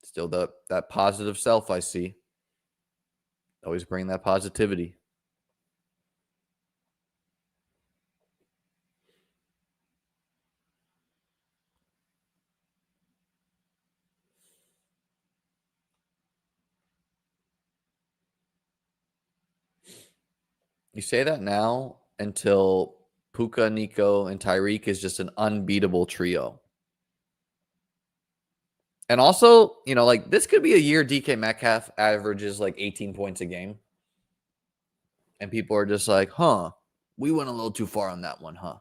Still that positive self I see. Always bring that positivity. You say that now until Puka, Nico, and Tyreek is just an unbeatable trio. And also, you know, like this could be a year DK Metcalf averages like 18 points a game. And people are just like, huh, we went a little too far on that one, huh?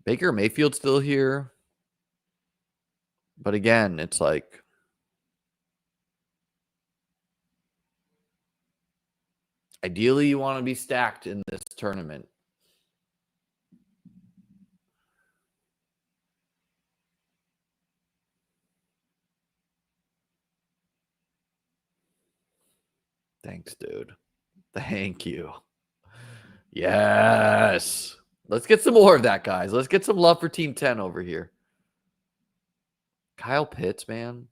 Baker Mayfield's still here. But again, it's like ideally you want to be stacked in this tournament. Thanks, dude. Thank you. Yes. Let's get some more of that, guys. Let's get some love for Team 10 over here. Kyle Pitts, man.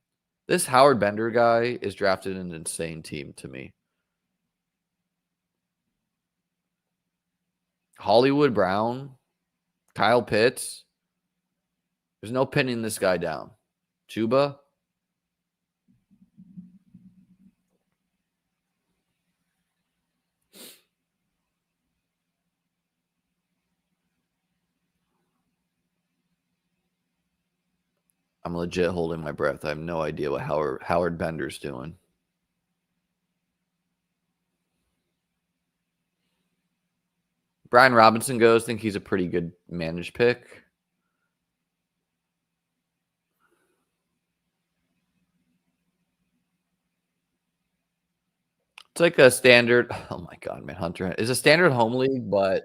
This Howard Bender guy is drafted in an insane team to me. Hollywood Brown, Kyle Pitts. There's no pinning this guy down. Chuba. I'm legit holding my breath. I have no idea what Howard Bender's doing. Brian Robinson goes. Think he's a pretty good managed pick. It's like a standard. Oh my god, man, Hunter is a standard home league, but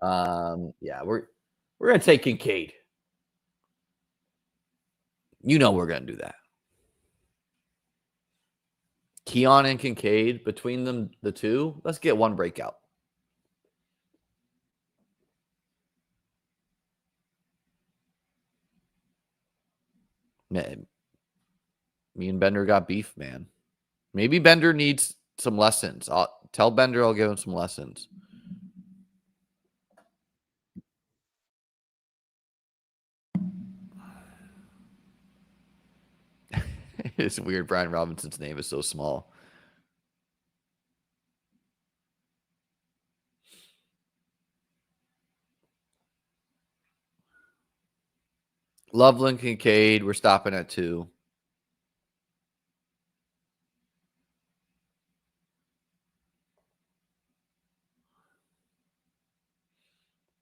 yeah, we're gonna take Kincaid. You know we're gonna do that. Keon and Kincaid, between them, the two, let's get one breakout. Man, me and Bender got beef, man. Maybe Bender needs some lessons. I'll tell Bender I'll give him some lessons. It's weird. Brian Robinson's name is so small. Loveland Kincaid. We're stopping at 2.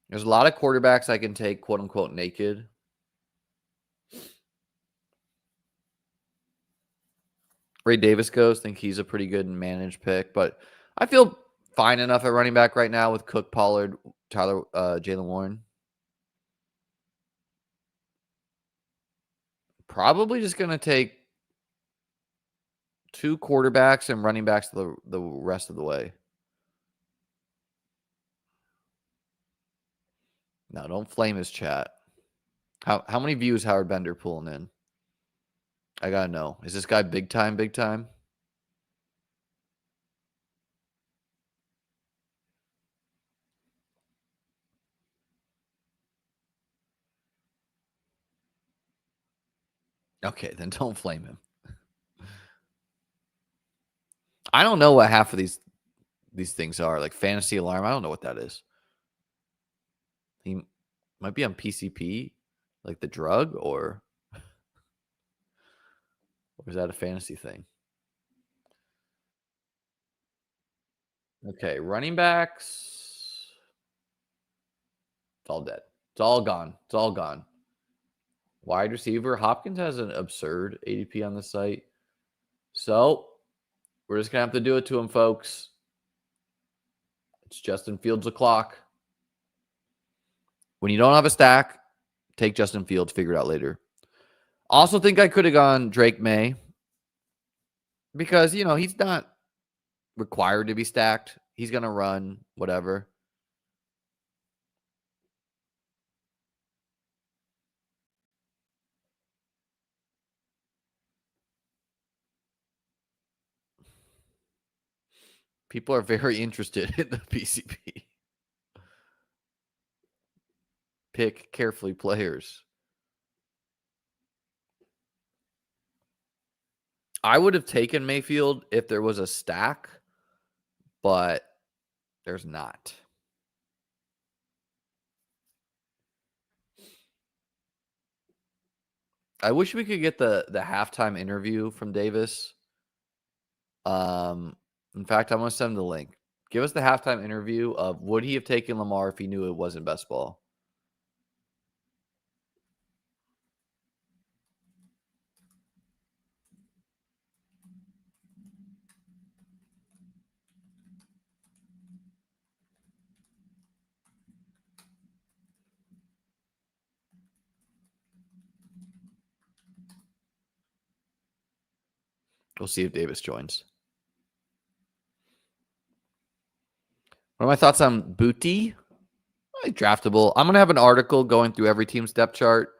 There's a lot of quarterbacks I can take, quote unquote, naked. Ray Davis goes. Think he's a pretty good managed pick, but I feel fine enough at running back right now with Cook, Pollard, Tyler, Jalen Warren. Probably just going to take 2 quarterbacks and running backs the rest of the way. No, don't flame his chat. How many views Howard Bender pulling in? I gotta know. Is this guy big time? Big time? Okay, then don't flame him. I don't know what half of these things are. Like fantasy alarm. I don't know what that is. He might be on PCP, like the drug, or is that a fantasy thing? Okay, running backs. It's all dead. It's all gone. It's all gone. Wide receiver. Hopkins has an absurd ADP on the site. So we're just going to have to do it to him, folks. It's Justin Fields o'clock. When you don't have a stack, take Justin Fields, figure it out later. Also think I could have gone Drake May because, he's not required to be stacked. He's going to run whatever. People are very interested in the PCP. Pick carefully players. I would have taken Mayfield if there was a stack, but there's not. I wish we could get the halftime interview from Davis. In fact, I'm going to send the link. Give us the halftime interview of would he have taken Lamar if he knew it wasn't best ball? We'll see if Davis joins. What are my thoughts on Booty? Draftable. I'm gonna have an article going through every team's depth chart.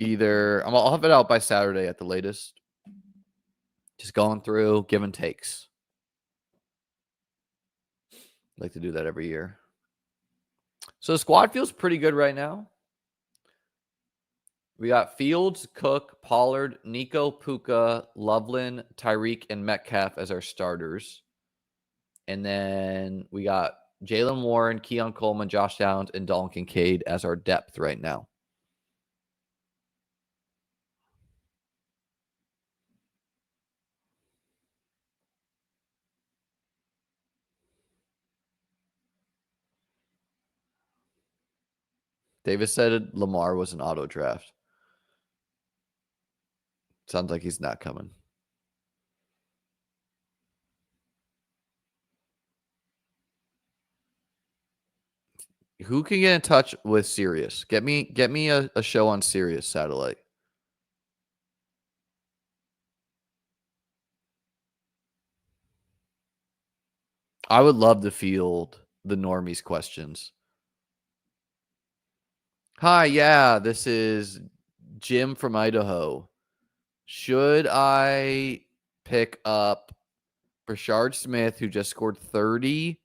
I'll have it out by Saturday at the latest. Just going through, give and takes. Like to do that every year. So the squad feels pretty good right now. We got Fields, Cook, Pollard, Nico, Puka, Loveland, Tyreek, and Metcalf as our starters. And then we got Jalen Warren, Keon Coleman, Josh Downs, and Dalton Kincaid as our depth right now. Davis said Lamar was an auto draft. Sounds like he's not coming. Who can get in touch with Sirius? Get me a show on Sirius satellite. I would love to field the normies questions. Hi, yeah, this is Jim from Idaho. Should I pick up Brashard Smith, who just scored 30,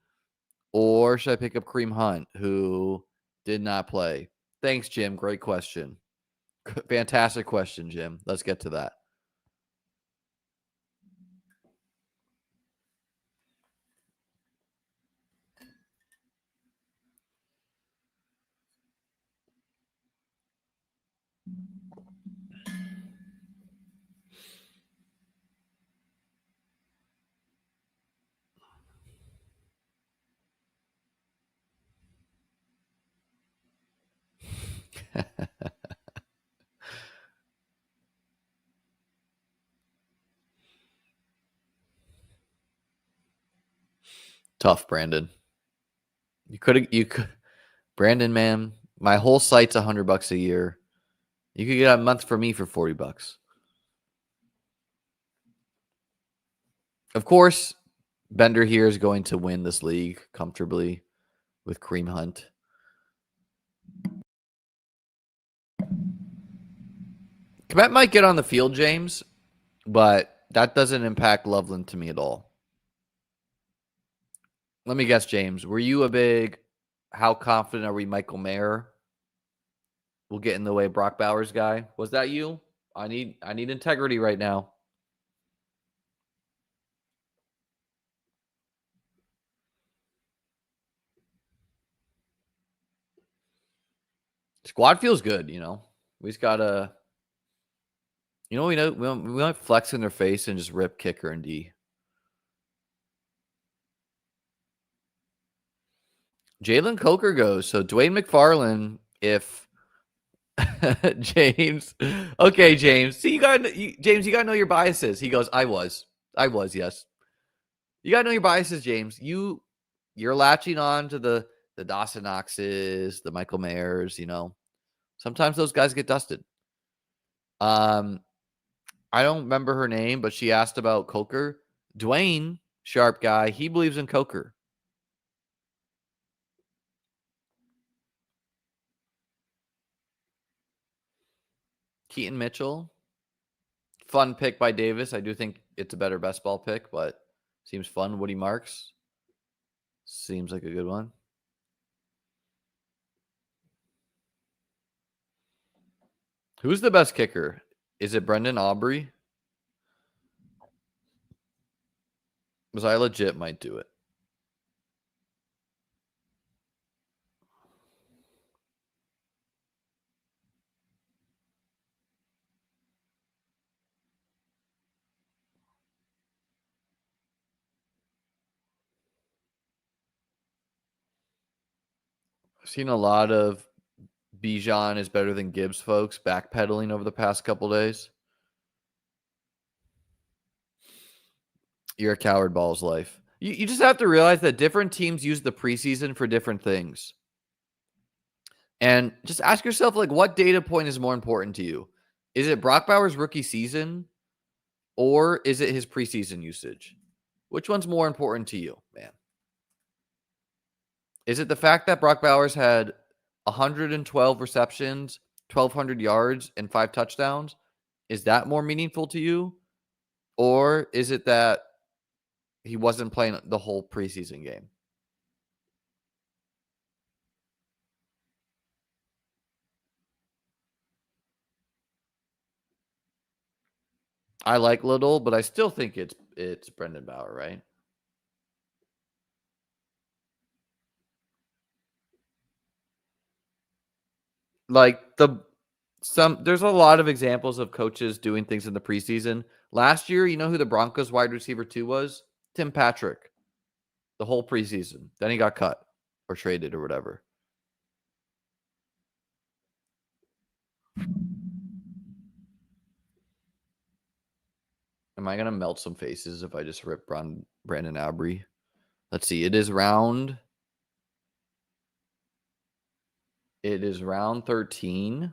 or should I pick up Kareem Hunt, who did not play? Thanks, Jim. Great question. Fantastic question, Jim. Let's get to that. Tough, Brandon. You could, Brandon, man. My whole site's $100 a year. You could get a month for me for $40. Of course, Bender here is going to win this league comfortably with Kareem Hunt. Kmet might get on the field, James, but that doesn't impact Loveland to me at all. Let me guess, James. Were you a big, how confident are we Michael Mayer will get in the way Brock Bowers guy? Was that you? I need integrity right now. Squad feels good, you know. We just gotta, we don't flex in their face and just rip kicker and D. Jalen Coker goes. So Dwayne McFarland, if James, okay, James. See, you gotta know your biases. He goes, I was, yes. You gotta know your biases, James. You're latching on to the Dawson Knoxes, the Michael Mayers. Sometimes those guys get dusted. I don't remember her name, but she asked about Coker. Dwayne, sharp guy, he believes in Coker. Keaton Mitchell, fun pick by Davis. I do think it's a better best ball pick, but seems fun. Woody Marks seems like a good one. Who's the best kicker? Is it Brendan Aubrey? Because I legit might do it. I've seen a lot of Bijan is better than Gibbs folks backpedaling over the past couple days. You're a coward, balls life. You just have to realize that different teams use the preseason for different things. And just ask yourself, like, what data point is more important to you? Is it Brock Bowers' rookie season or is it his preseason usage? Which one's more important to you, man? Is it the fact that Brock Bowers had 112 receptions, 1,200 yards, and 5 touchdowns? Is that more meaningful to you? Or is it that he wasn't playing the whole preseason game? I like Little, but I still think it's Brendan Bauer, right? Like there's a lot of examples of coaches doing things in the preseason. Last year, you know who the Broncos wide receiver 2 was? Tim Patrick. The whole preseason. Then he got cut or traded or whatever. Am I gonna melt some faces if I just rip Brandon Aubrey? Let's see. It is round 13.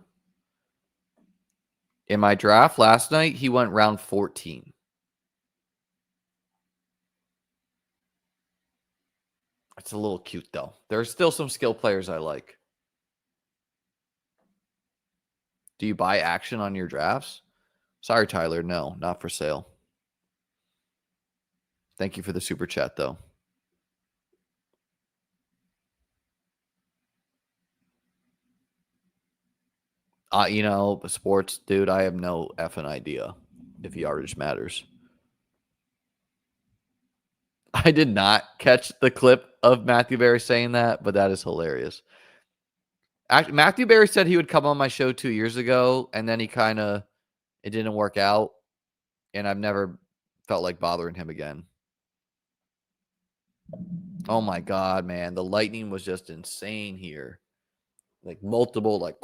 In my draft last night, he went round 14. It's a little cute though. There's still some skill players I like. Do you buy action on your drafts? Sorry, Tyler. No, not for sale. Thank you for the super chat though. Sports, dude, I have no effing idea if yardage matters. I did not catch the clip of Matthew Berry saying that, but that is hilarious. Matthew Berry said he would come on my show 2 years ago, and then it didn't work out, and I've never felt like bothering him again. Oh my God, man. The lightning was just insane here. Like multiple, like.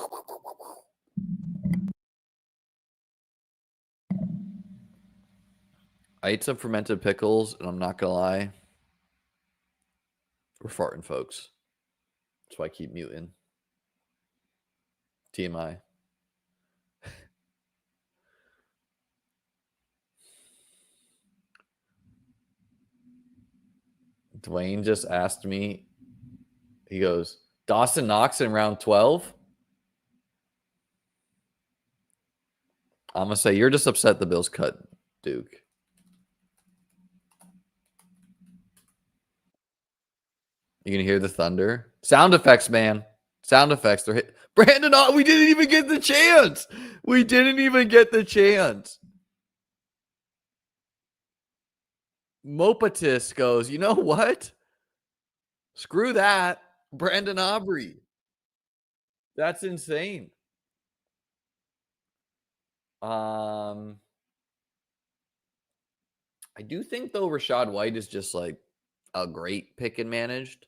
I ate some fermented pickles, and I'm not going to lie. We're farting, folks. That's why I keep muting. TMI. Dwayne just asked me, he goes, Dawson Knox in round 12? I'm going to say, you're just upset the Bills cut Duke. You can hear the thunder. Sound effects, man. Sound effects. They're hit. Brandon, we didn't even get the chance. We didn't even get the chance. Mopatis goes, you know what? Screw that. Brandon Aubrey. That's insane. I do think, though, Rashad White is just like a great pick and managed.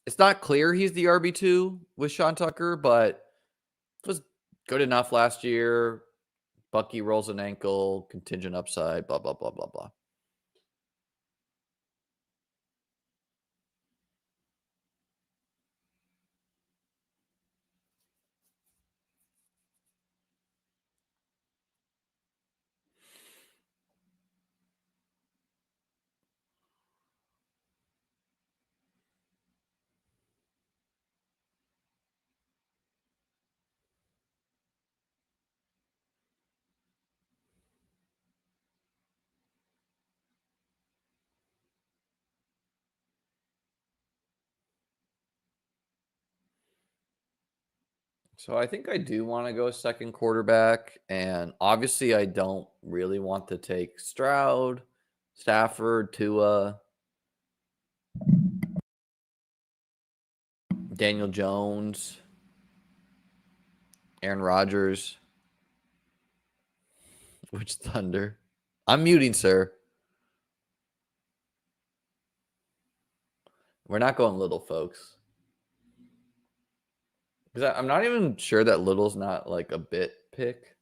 It's not clear he's the RB2 with Sean Tucker, but it was good enough last year. Bucky rolls an ankle, contingent upside, blah, blah, blah, blah, blah. So I think I do want to go second quarterback. And obviously, I don't really want to take Stroud, Stafford, Tua, Daniel Jones, Aaron Rodgers. Which Thunder? I'm muting, sir. We're not going little, folks. Because I'm not even sure that little's not like a bit pick.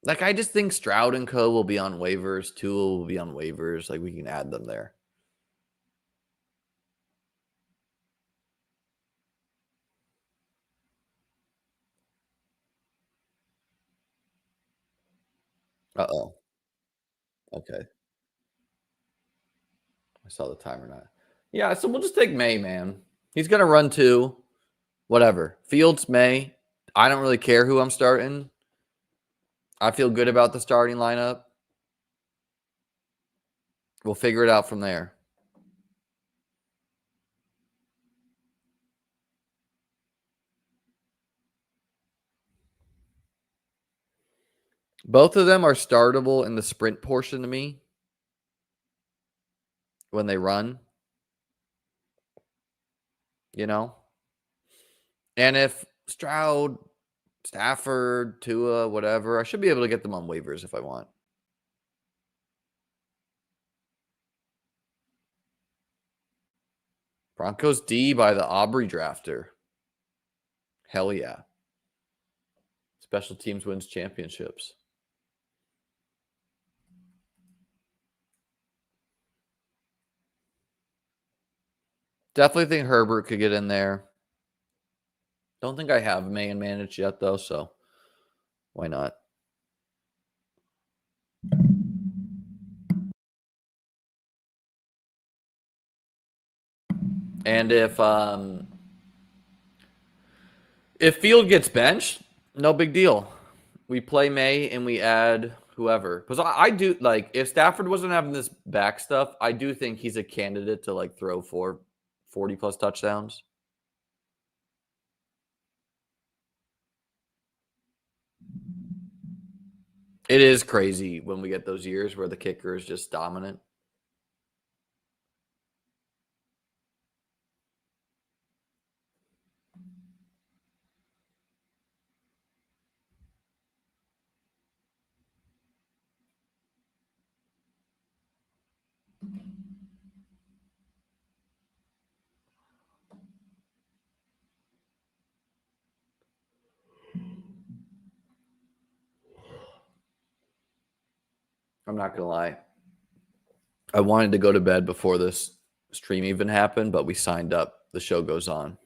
Like, I just think Stroud and Co. will be on waivers. Tua will be on waivers. Like, we can add them there. Uh-oh. Okay. I saw the timer now. Yeah, so we'll just take May, man. He's going to run 2. Whatever. Fields, May. I don't really care who I'm starting. I feel good about the starting lineup. We'll figure it out from there. Both of them are startable in the sprint portion to me when they run, you know? And if Stroud, Stafford, Tua, whatever, I should be able to get them on waivers if I want. Broncos D by the Aubrey drafter. Hell yeah. Special teams wins championships. Definitely think Herbert could get in there. Don't think I have May and managed yet, though, so why not? And if Field gets benched, no big deal. We play May and we add whoever. Because I do, like, if Stafford wasn't having this back stuff, I do think he's a candidate to, like, throw for 40-plus touchdowns. It is crazy when we get those years where the kicker is just dominant. I'm not going to lie. I wanted to go to bed before this stream even happened, but we signed up. The show goes on.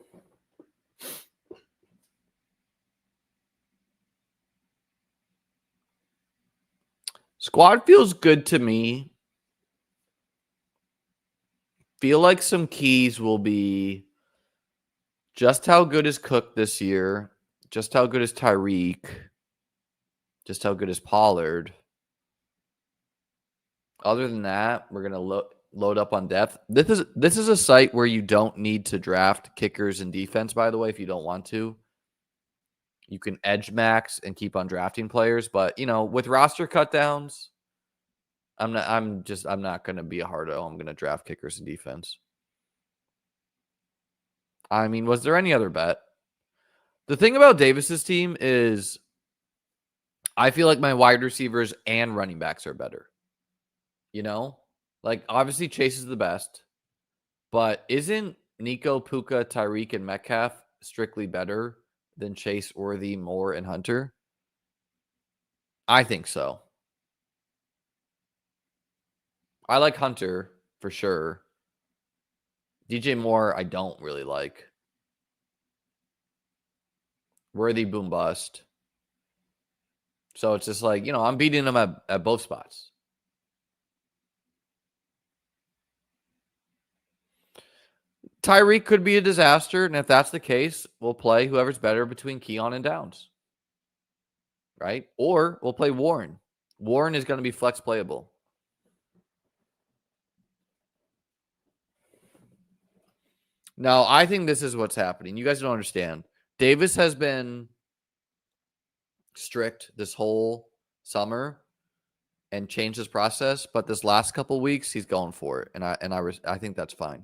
Squad feels good to me. Feel like some keys will be just how good is Cook this year, just how good is Tyreek, just how good is Pollard. Other than that, we're gonna load up on depth. This is a site where you don't need to draft kickers and defense. By the way, if you don't want to, you can edge max and keep on drafting players. But with roster cutdowns, I'm not gonna be a hardo. I'm gonna draft kickers and defense. I mean, was there any other bet? The thing about Davis's team is I feel like my wide receivers and running backs are better. Like obviously Chase is the best, but isn't Nico, Puka, Tyreek, and Metcalf strictly better than Chase, Worthy, Moore, and Hunter? I think so. I like Hunter for sure. DJ Moore, I don't really like. Worthy, boom, bust. So it's just like, I'm beating them at both spots. Tyreek could be a disaster, and if that's the case, we'll play whoever's better between Keon and Downs. Right? Or we'll play Warren. Warren is going to be flex playable. Now, I think this is what's happening. You guys don't understand. Davis has been strict this whole summer and changed his process, but this last couple weeks he's going for it, and I think that's fine.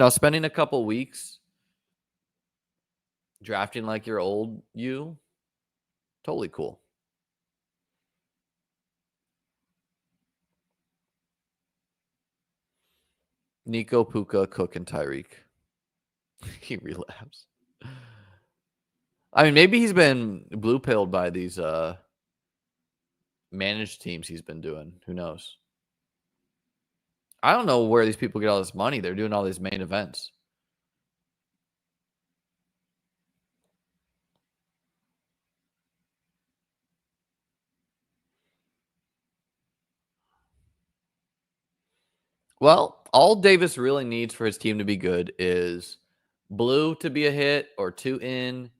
Spending a couple weeks drafting like your old you, totally cool. Nico, Puka, Cook, and Tyreek. He relapsed. I mean, maybe he's been blue pilled by these managed teams he's been doing. Who knows? I don't know where these people get all this money. They're doing all these main events. Well, all Davis really needs for his team to be good is Blue to be a hit or two in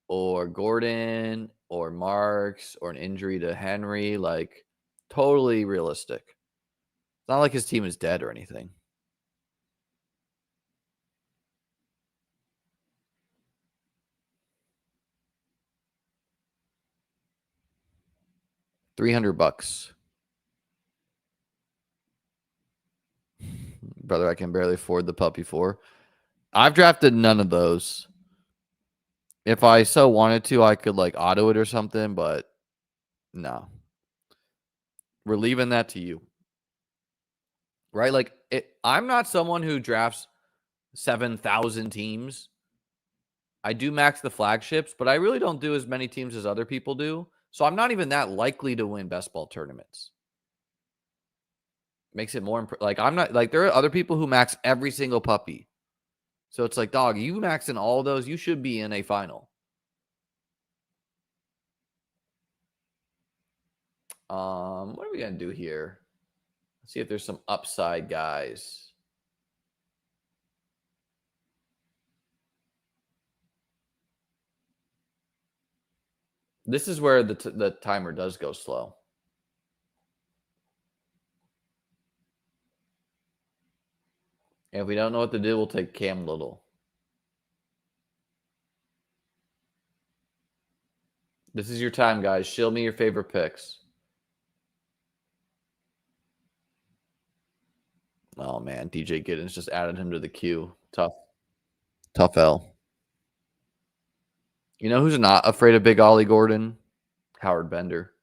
or Gordon or Marks or an injury to Henry. Like, totally realistic. It's not like his team is dead or anything. $300. Brother, I can barely afford the puppy for. I've drafted none of those. If I so wanted to, I could like auto it or something, but no. We're leaving that to you. Right? Like I'm not someone who drafts 7,000 teams. I do max the flagships, but I really don't do as many teams as other people do. So I'm not even that likely to win best ball tournaments. Makes it more like I'm not like there are other people who max every single puppy. So it's like, dog, you max in all those, you should be in a final. What are we gonna do here? Let's see if there's some upside guys. This is where the timer does go slow. And if we don't know what to do, we'll take Cam Little. This is your time, guys. Show me your favorite picks. Oh man, DJ Giddens just added him to the queue. Tough L. You know who's not afraid of Big Ollie Gordon? Howard Bender.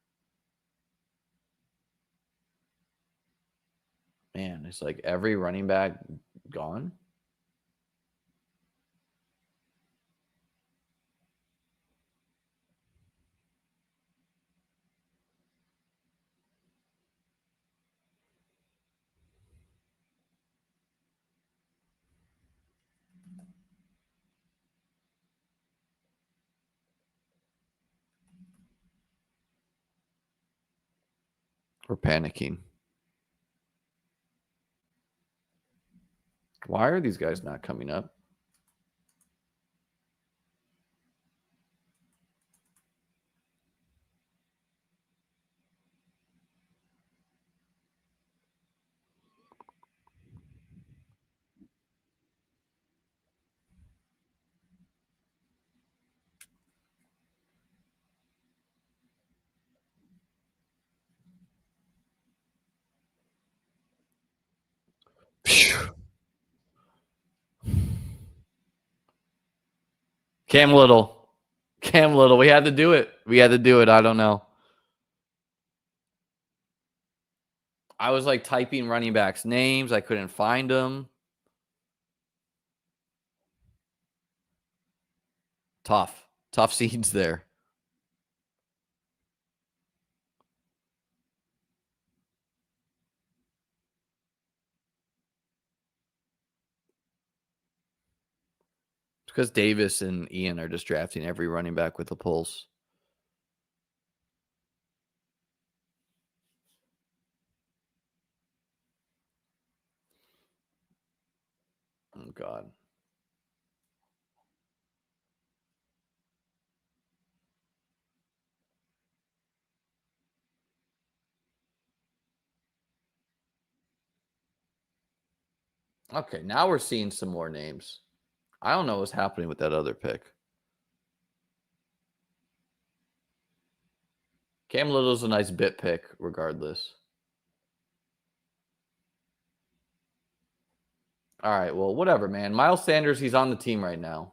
Man, it's like every running back gone. We're panicking. Why are these guys not coming up? Cam Little. Cam Little. We had to do it. I don't know. I was like typing running backs' names. I couldn't find them. Tough scenes there. Because Davis and Ian are just drafting every running back with a pulse. Oh, God. Okay, now we're seeing some more names. I don't know what's happening with that other pick. Cam Little's a nice bit pick, regardless. All right, well, whatever, man. Miles Sanders, he's on the team right now.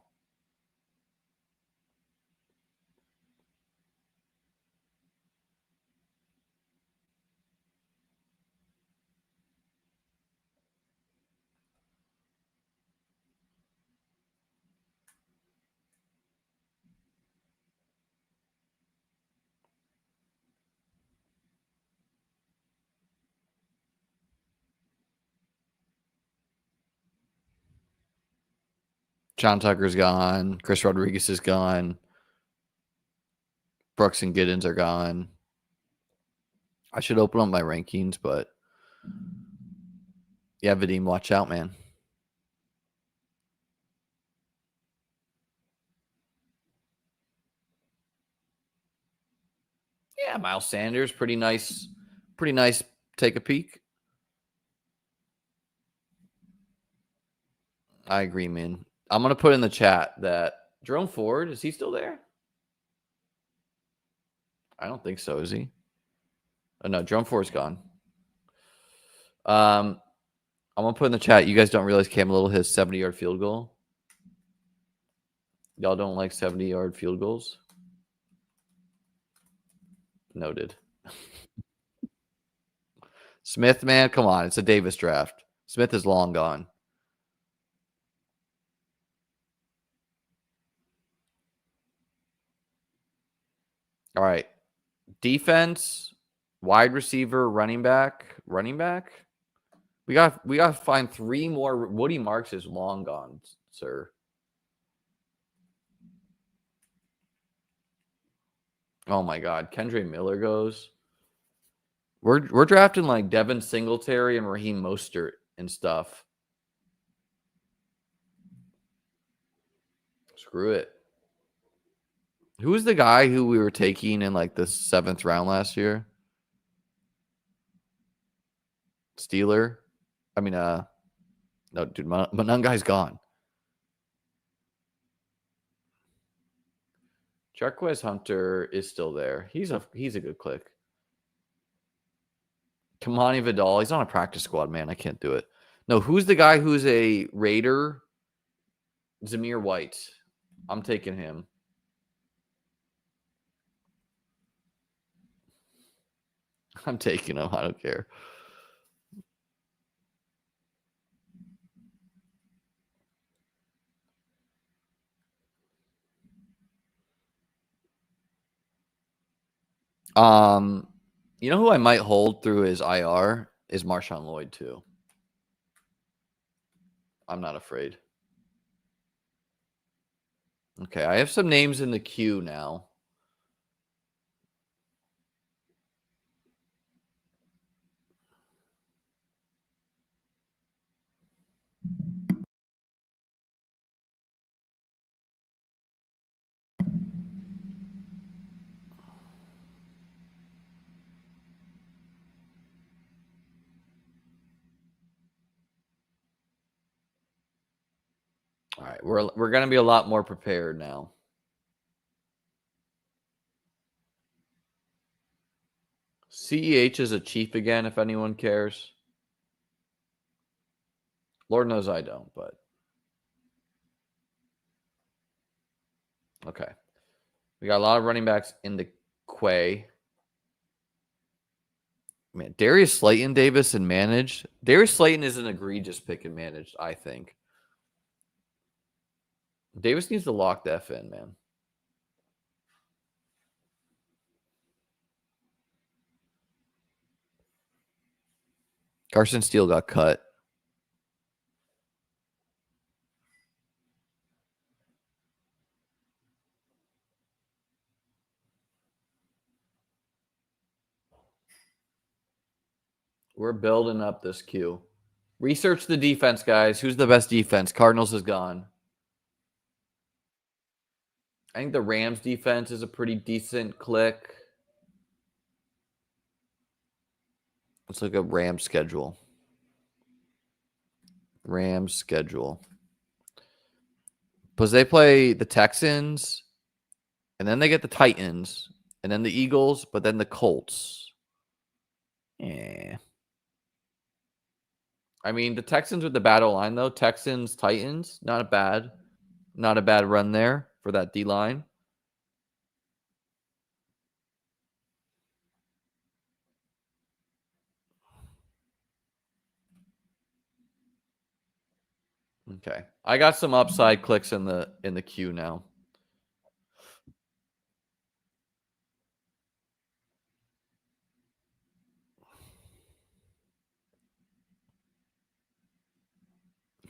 John Tucker's gone. Chris Rodriguez is gone. Brooks and Giddens are gone. I should open up my rankings, but yeah, Vadim, watch out, man. Yeah, Miles Sanders, pretty nice. Pretty nice. Take a peek. I agree, man. I'm gonna put in the chat that Jerome Ford, is he still there? I don't think so. Is he? Oh no, Jerome Ford's gone. I'm gonna put in the chat. You guys don't realize Cam Little his 70-yard field goal. Y'all don't like 70-yard field goals? Noted. Smith, man, come on. It's a Davis draft. Smith is long gone. All right. Defense, wide receiver, running back. Running back? We got to find 3 more. Woody Marks is long gone, sir. Oh my God. Kendre Miller goes. We're drafting like Devin Singletary and Raheem Mostert and stuff. Screw it. Who was the guy who we were taking in like the 7th round last year? Steeler. I mean, no, dude, Monungai's gone. Jarquez Hunter is still there. He's a good click. Kamani Vidal. He's on a practice squad, man. I can't do it. No, who's the guy who's a Raider? Zamir White. I'm taking him. I'm taking him. I don't care. You know who I might hold through his IR is Marshawn Lloyd too. I'm not afraid. Okay, I have some names in the queue now. All right, we're going to be a lot more prepared now. CEH is a Chief again, if anyone cares. Lord knows I don't, but okay. We got a lot of running backs in the Quay. Man, Darius Slayton, Davis, and managed. Darius Slayton is an egregious pick and managed, I think. Davis needs to lock the F in, man. Carson Steele got cut. We're building up this queue. Research the defense, guys. Who's the best defense? Cardinals is gone. I think the Rams defense is a pretty decent click. Let's look at Rams schedule. Rams schedule. Because they play the Texans, and then they get the Titans, and then the Eagles, but then the Colts. Yeah. I mean, the Texans with the battle line, though. Texans, Titans, not a bad run there for that D line. Okay. I got some upside clicks in the queue now.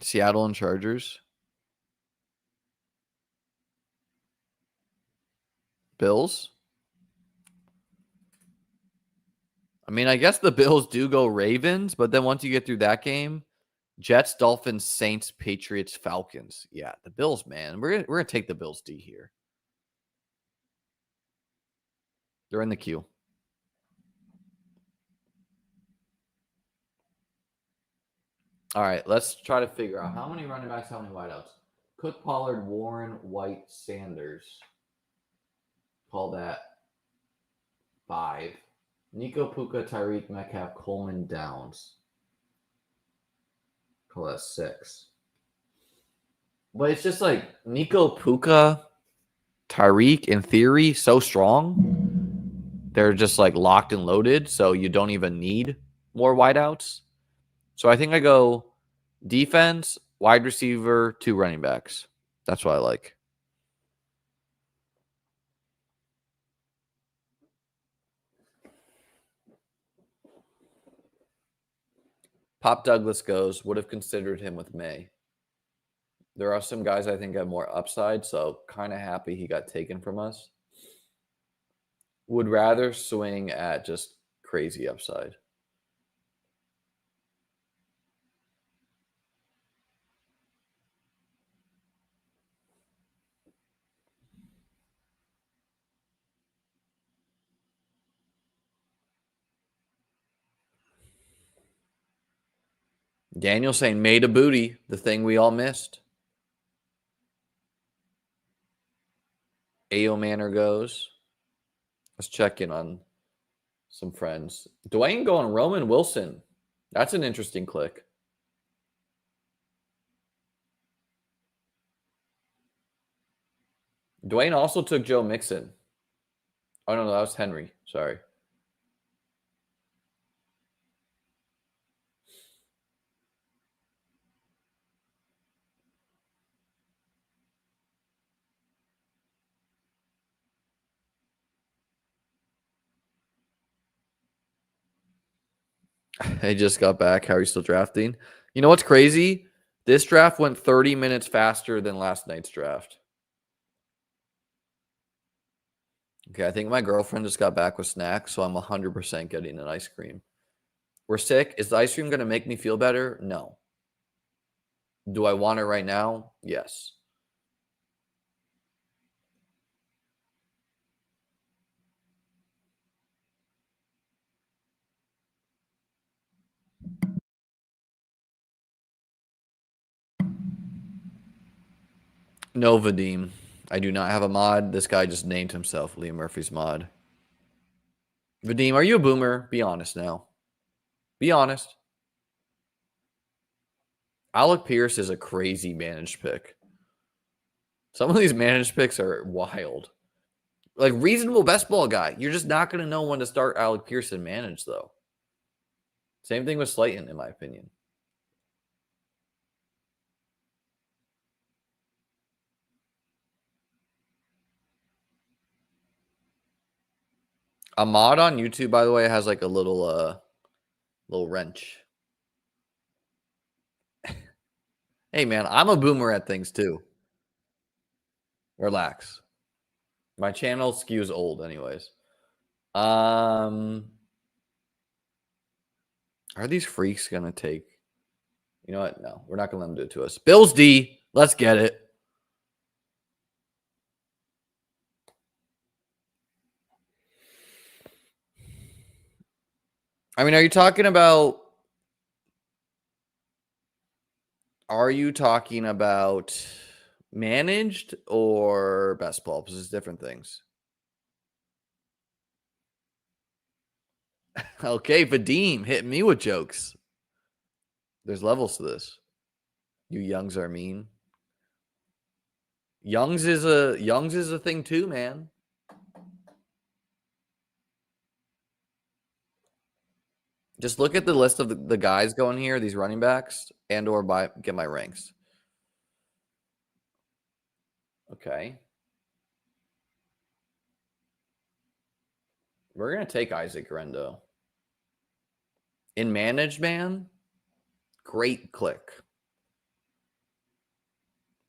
Seattle and Chargers. Bills? I mean, I guess the Bills do go Ravens, but then once you get through that game, Jets, Dolphins, Saints, Patriots, Falcons. Yeah, the Bills, man. We're gonna take the Bills D here. They're in the queue. All right, let's try to figure out how many running backs, how many wideouts. Cook, Pollard, Warren, White, Sanders. Call that 5. Nico, Puka, Tyreek, Metcalf, Coleman, Downs. Call that 6. But it's just like Nico, Puka, Tyreek, in theory, so strong. They're just like locked and loaded, so you don't even need more wideouts. So I think I go defense, wide receiver, 2 running backs. That's what I like. Pop Douglas goes, would have considered him with May. There are some guys I think have more upside, so kind of happy he got taken from us. Would rather swing at just crazy upside. Daniel saying made a booty, the thing we all missed. Ao Manor goes. Let's check in on some friends. Dwayne going Roman Wilson. That's an interesting click. Dwayne also took Joe Mixon. Oh, no, that was Henry. Sorry. I just got back. How are you still drafting? You know what's crazy? This draft went 30 minutes faster than last night's draft. Okay, I think my girlfriend just got back with snacks, so I'm 100% getting an ice cream. We're sick. Is the ice cream going to make me feel better? No. Do I want it right now? Yes. No, Vadim. I do not have a mod. This guy just named himself Liam Murphy's mod. Vadim, are you a boomer? Be honest now. Be honest. Alec Pierce is a crazy managed pick. Some of these managed picks are wild. Like reasonable best ball guy. You're just not going to know when to start Alec Pierce and manage, though. Same thing with Slayton, in my opinion. A mod on YouTube, by the way, has like a little wrench. Hey man, I'm a boomer at things too. Relax. My channel skews old anyways. Are these freaks gonna take? You know what? No, we're not gonna let them do it to us. Bills D. Let's get it. I mean, are you talking about managed or best ball? Because it's different things. Okay, Vadim, hit me with jokes. There's levels to this. You Youngs are mean. Youngs is a thing too, man. Just look at the list of the guys going here, these running backs, and or get my ranks. Okay. We're gonna take Isaac Rendo. In managed, man, great click.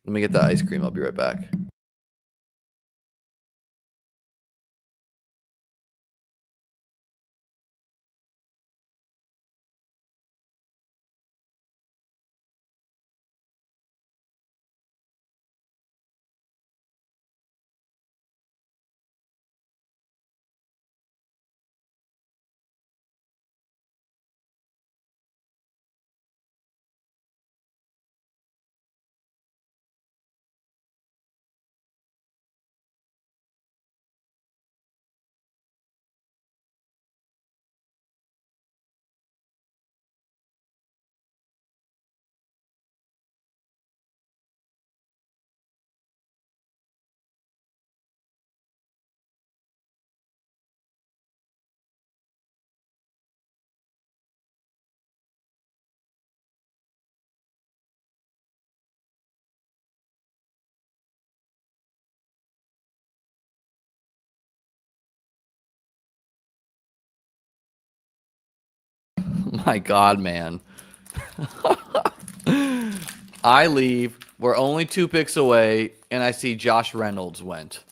Let me get the ice cream. I'll be right back. my God, man. I leave. We're only 2 picks away, and I see Josh Reynolds went.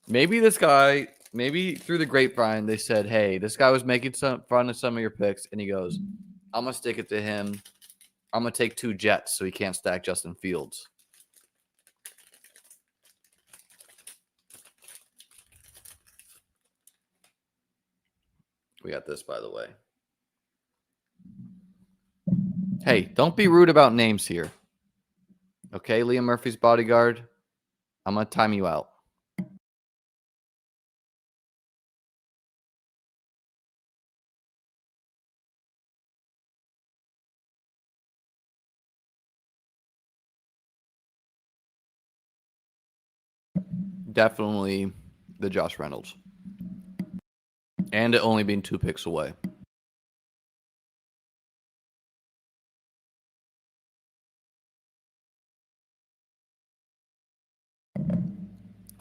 Maybe this guy, maybe through the grapevine, they said, hey, this guy was making some fun of some of your picks, and he goes, I'm going to stick it to him. I'm going to take 2 Jets so he can't stack Justin Fields. We got this, by the way. Hey, don't be rude about names here. Okay, Liam Murphy's bodyguard. I'm going to time you out. Definitely the Josh Reynolds. And it only being 2 picks away.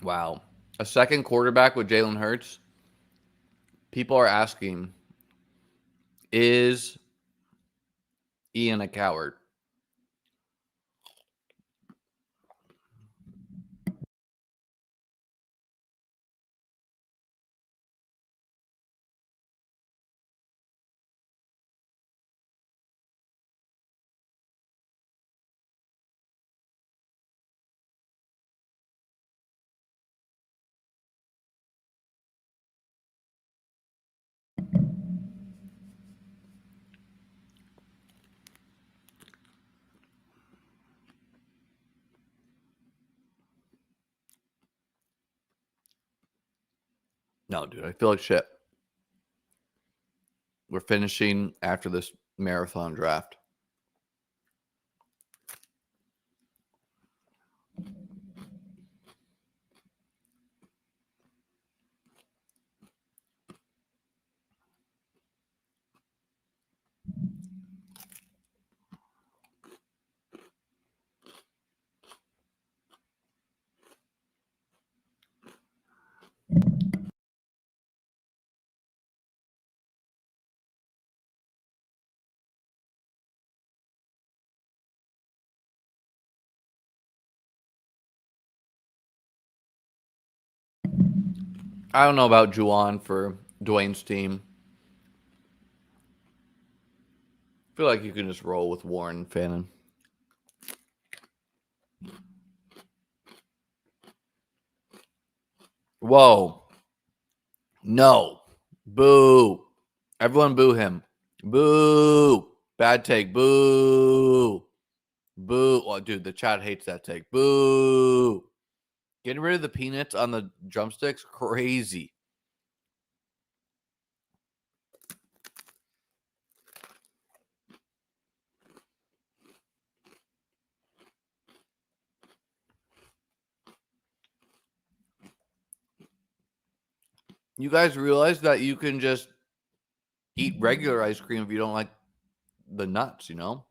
Wow. A second quarterback with Jalen Hurts. People are asking, is Ian a coward? No, dude, I feel like shit. We're finishing after this marathon draft. I don't know about Juwan for Dwayne's team. I feel like you can just roll with Warren Fannin. Whoa. No. Boo. Everyone boo him. Boo. Bad take. Boo. Boo. Oh, dude, the chat hates that take. Boo. Getting rid of the peanuts on the drumsticks? Crazy. You guys realize that you can just eat regular ice cream if you don't like the nuts, you know?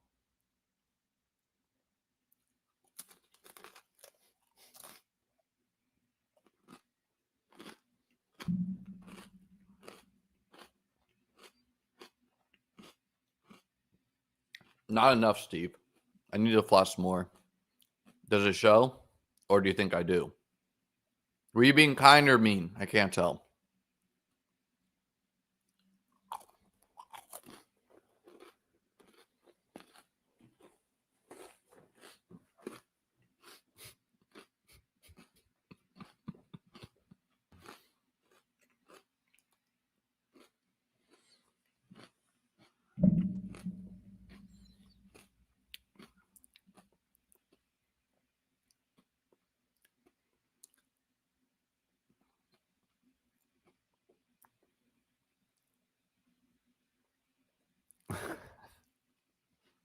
Not enough, Steve. I need to floss more. Does it show? Or do you think I do? Were you being kind or mean? I can't tell.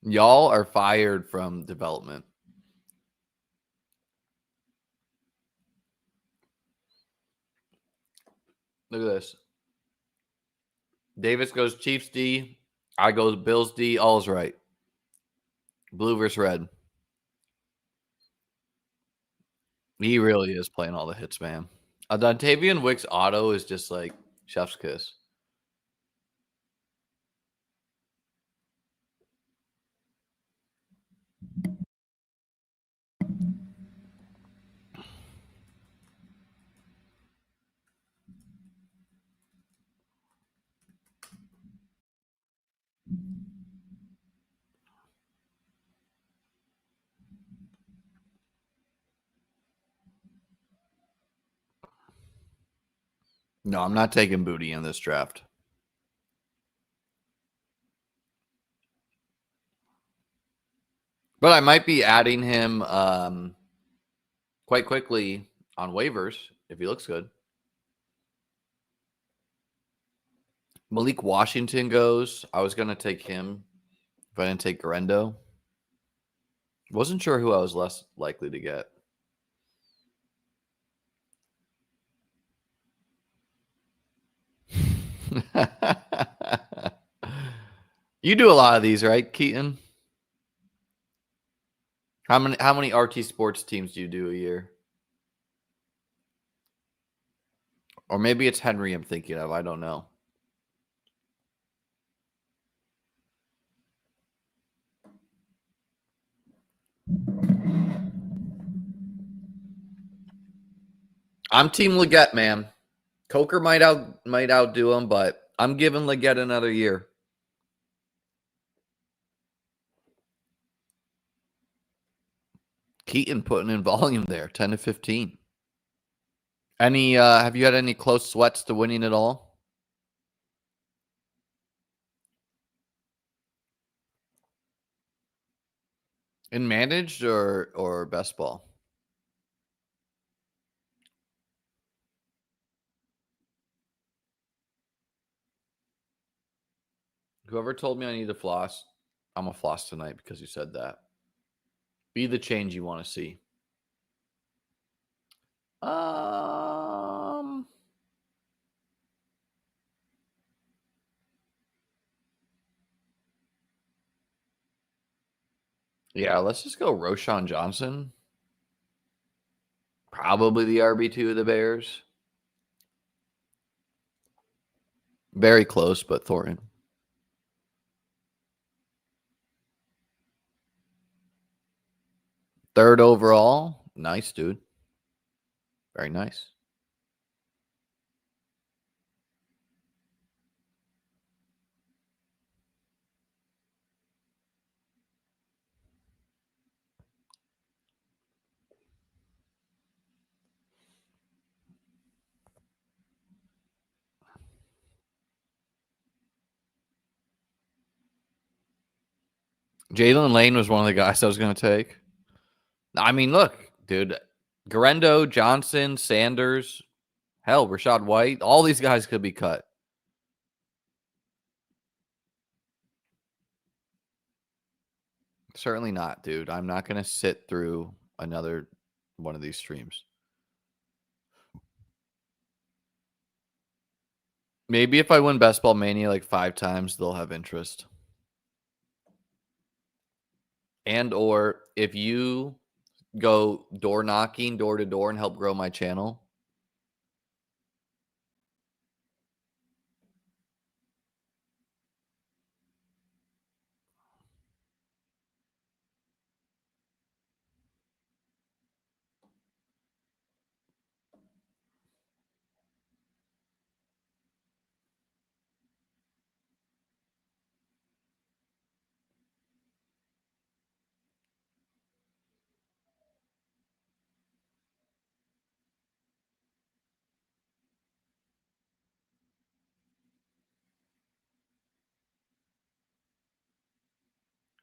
Y'all are fired from development. Look at this. Davis goes Chiefs D. I goes Bills D. All's right. Blue versus red. He really is playing all the hits, man. A Dontavian Wicks auto is just like chef's kiss. No, I'm not taking Booty in this draft. But I might be adding him quite quickly on waivers if he looks good. Malik Washington goes. I was going to take him if I didn't take Garendo. Wasn't sure who I was less likely to get. You do a lot of these, right, Keaton? How many RT sports teams do you do a year? Or maybe it's Henry I'm thinking of. I don't know. I'm Team Leggett, man. Coker might outdo him, but I'm giving Leggett another year. Keaton putting in volume there, 10 to 15. Any have you had any close sweats to winning it all? In managed or best ball? Whoever told me I need to floss, I'm gonna floss tonight because you said that. Be the change you want to see. Um, yeah, let's just go Roshan Johnson. Probably the RB2 of the Bears. Very close, but Thornton. Third overall. Nice, dude. Very nice. Jalen Lane was one of the guys I was going to take. I mean, look, dude. Garendo, Johnson, Sanders, hell, Rashad White. All these guys could be cut. Certainly not, dude. I'm not going to sit through another one of these streams. Maybe if I win Best Ball Mania like 5 times, they'll have interest. And or if you go door knocking, door to door, and help grow my channel.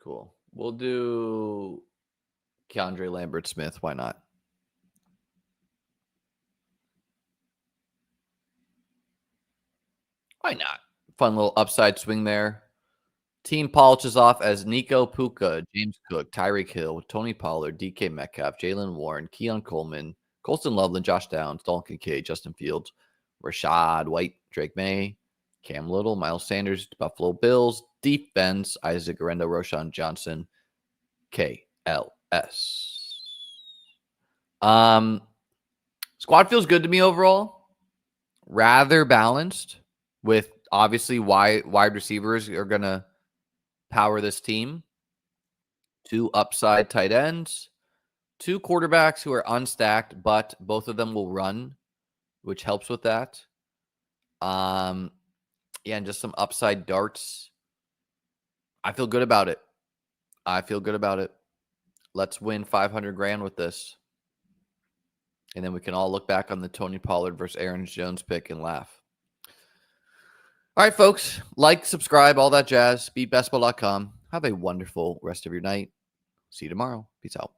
Cool. We'll do Keandre Lambert Smith. Why not? Why not? Fun little upside swing there. Team polishes off as Nico Puka, James Cook, Tyreek Hill, Tony Pollard, DK Metcalf, Jalen Warren, Keon Coleman, Colston Loveland, Josh Downs, Dalton Kincaid, Justin Fields, Rashad White, Drake May, Cam Little, Miles Sanders, Buffalo Bills, defense, Isaac Garendo, Roshan Johnson, KLS. Squad feels good to me overall. Rather balanced with obviously wide receivers are going to power this team. 2 upside tight ends. 2 quarterbacks who are unstacked, but both of them will run, which helps with that. Yeah, and just some upside darts. I feel good about it. Let's win 500 grand with this. And then we can all look back on the Tony Pollard versus Aaron Jones pick and laugh. All right, folks. Like, subscribe, all that jazz. BeatBasketball.com. Have a wonderful rest of your night. See you tomorrow. Peace out.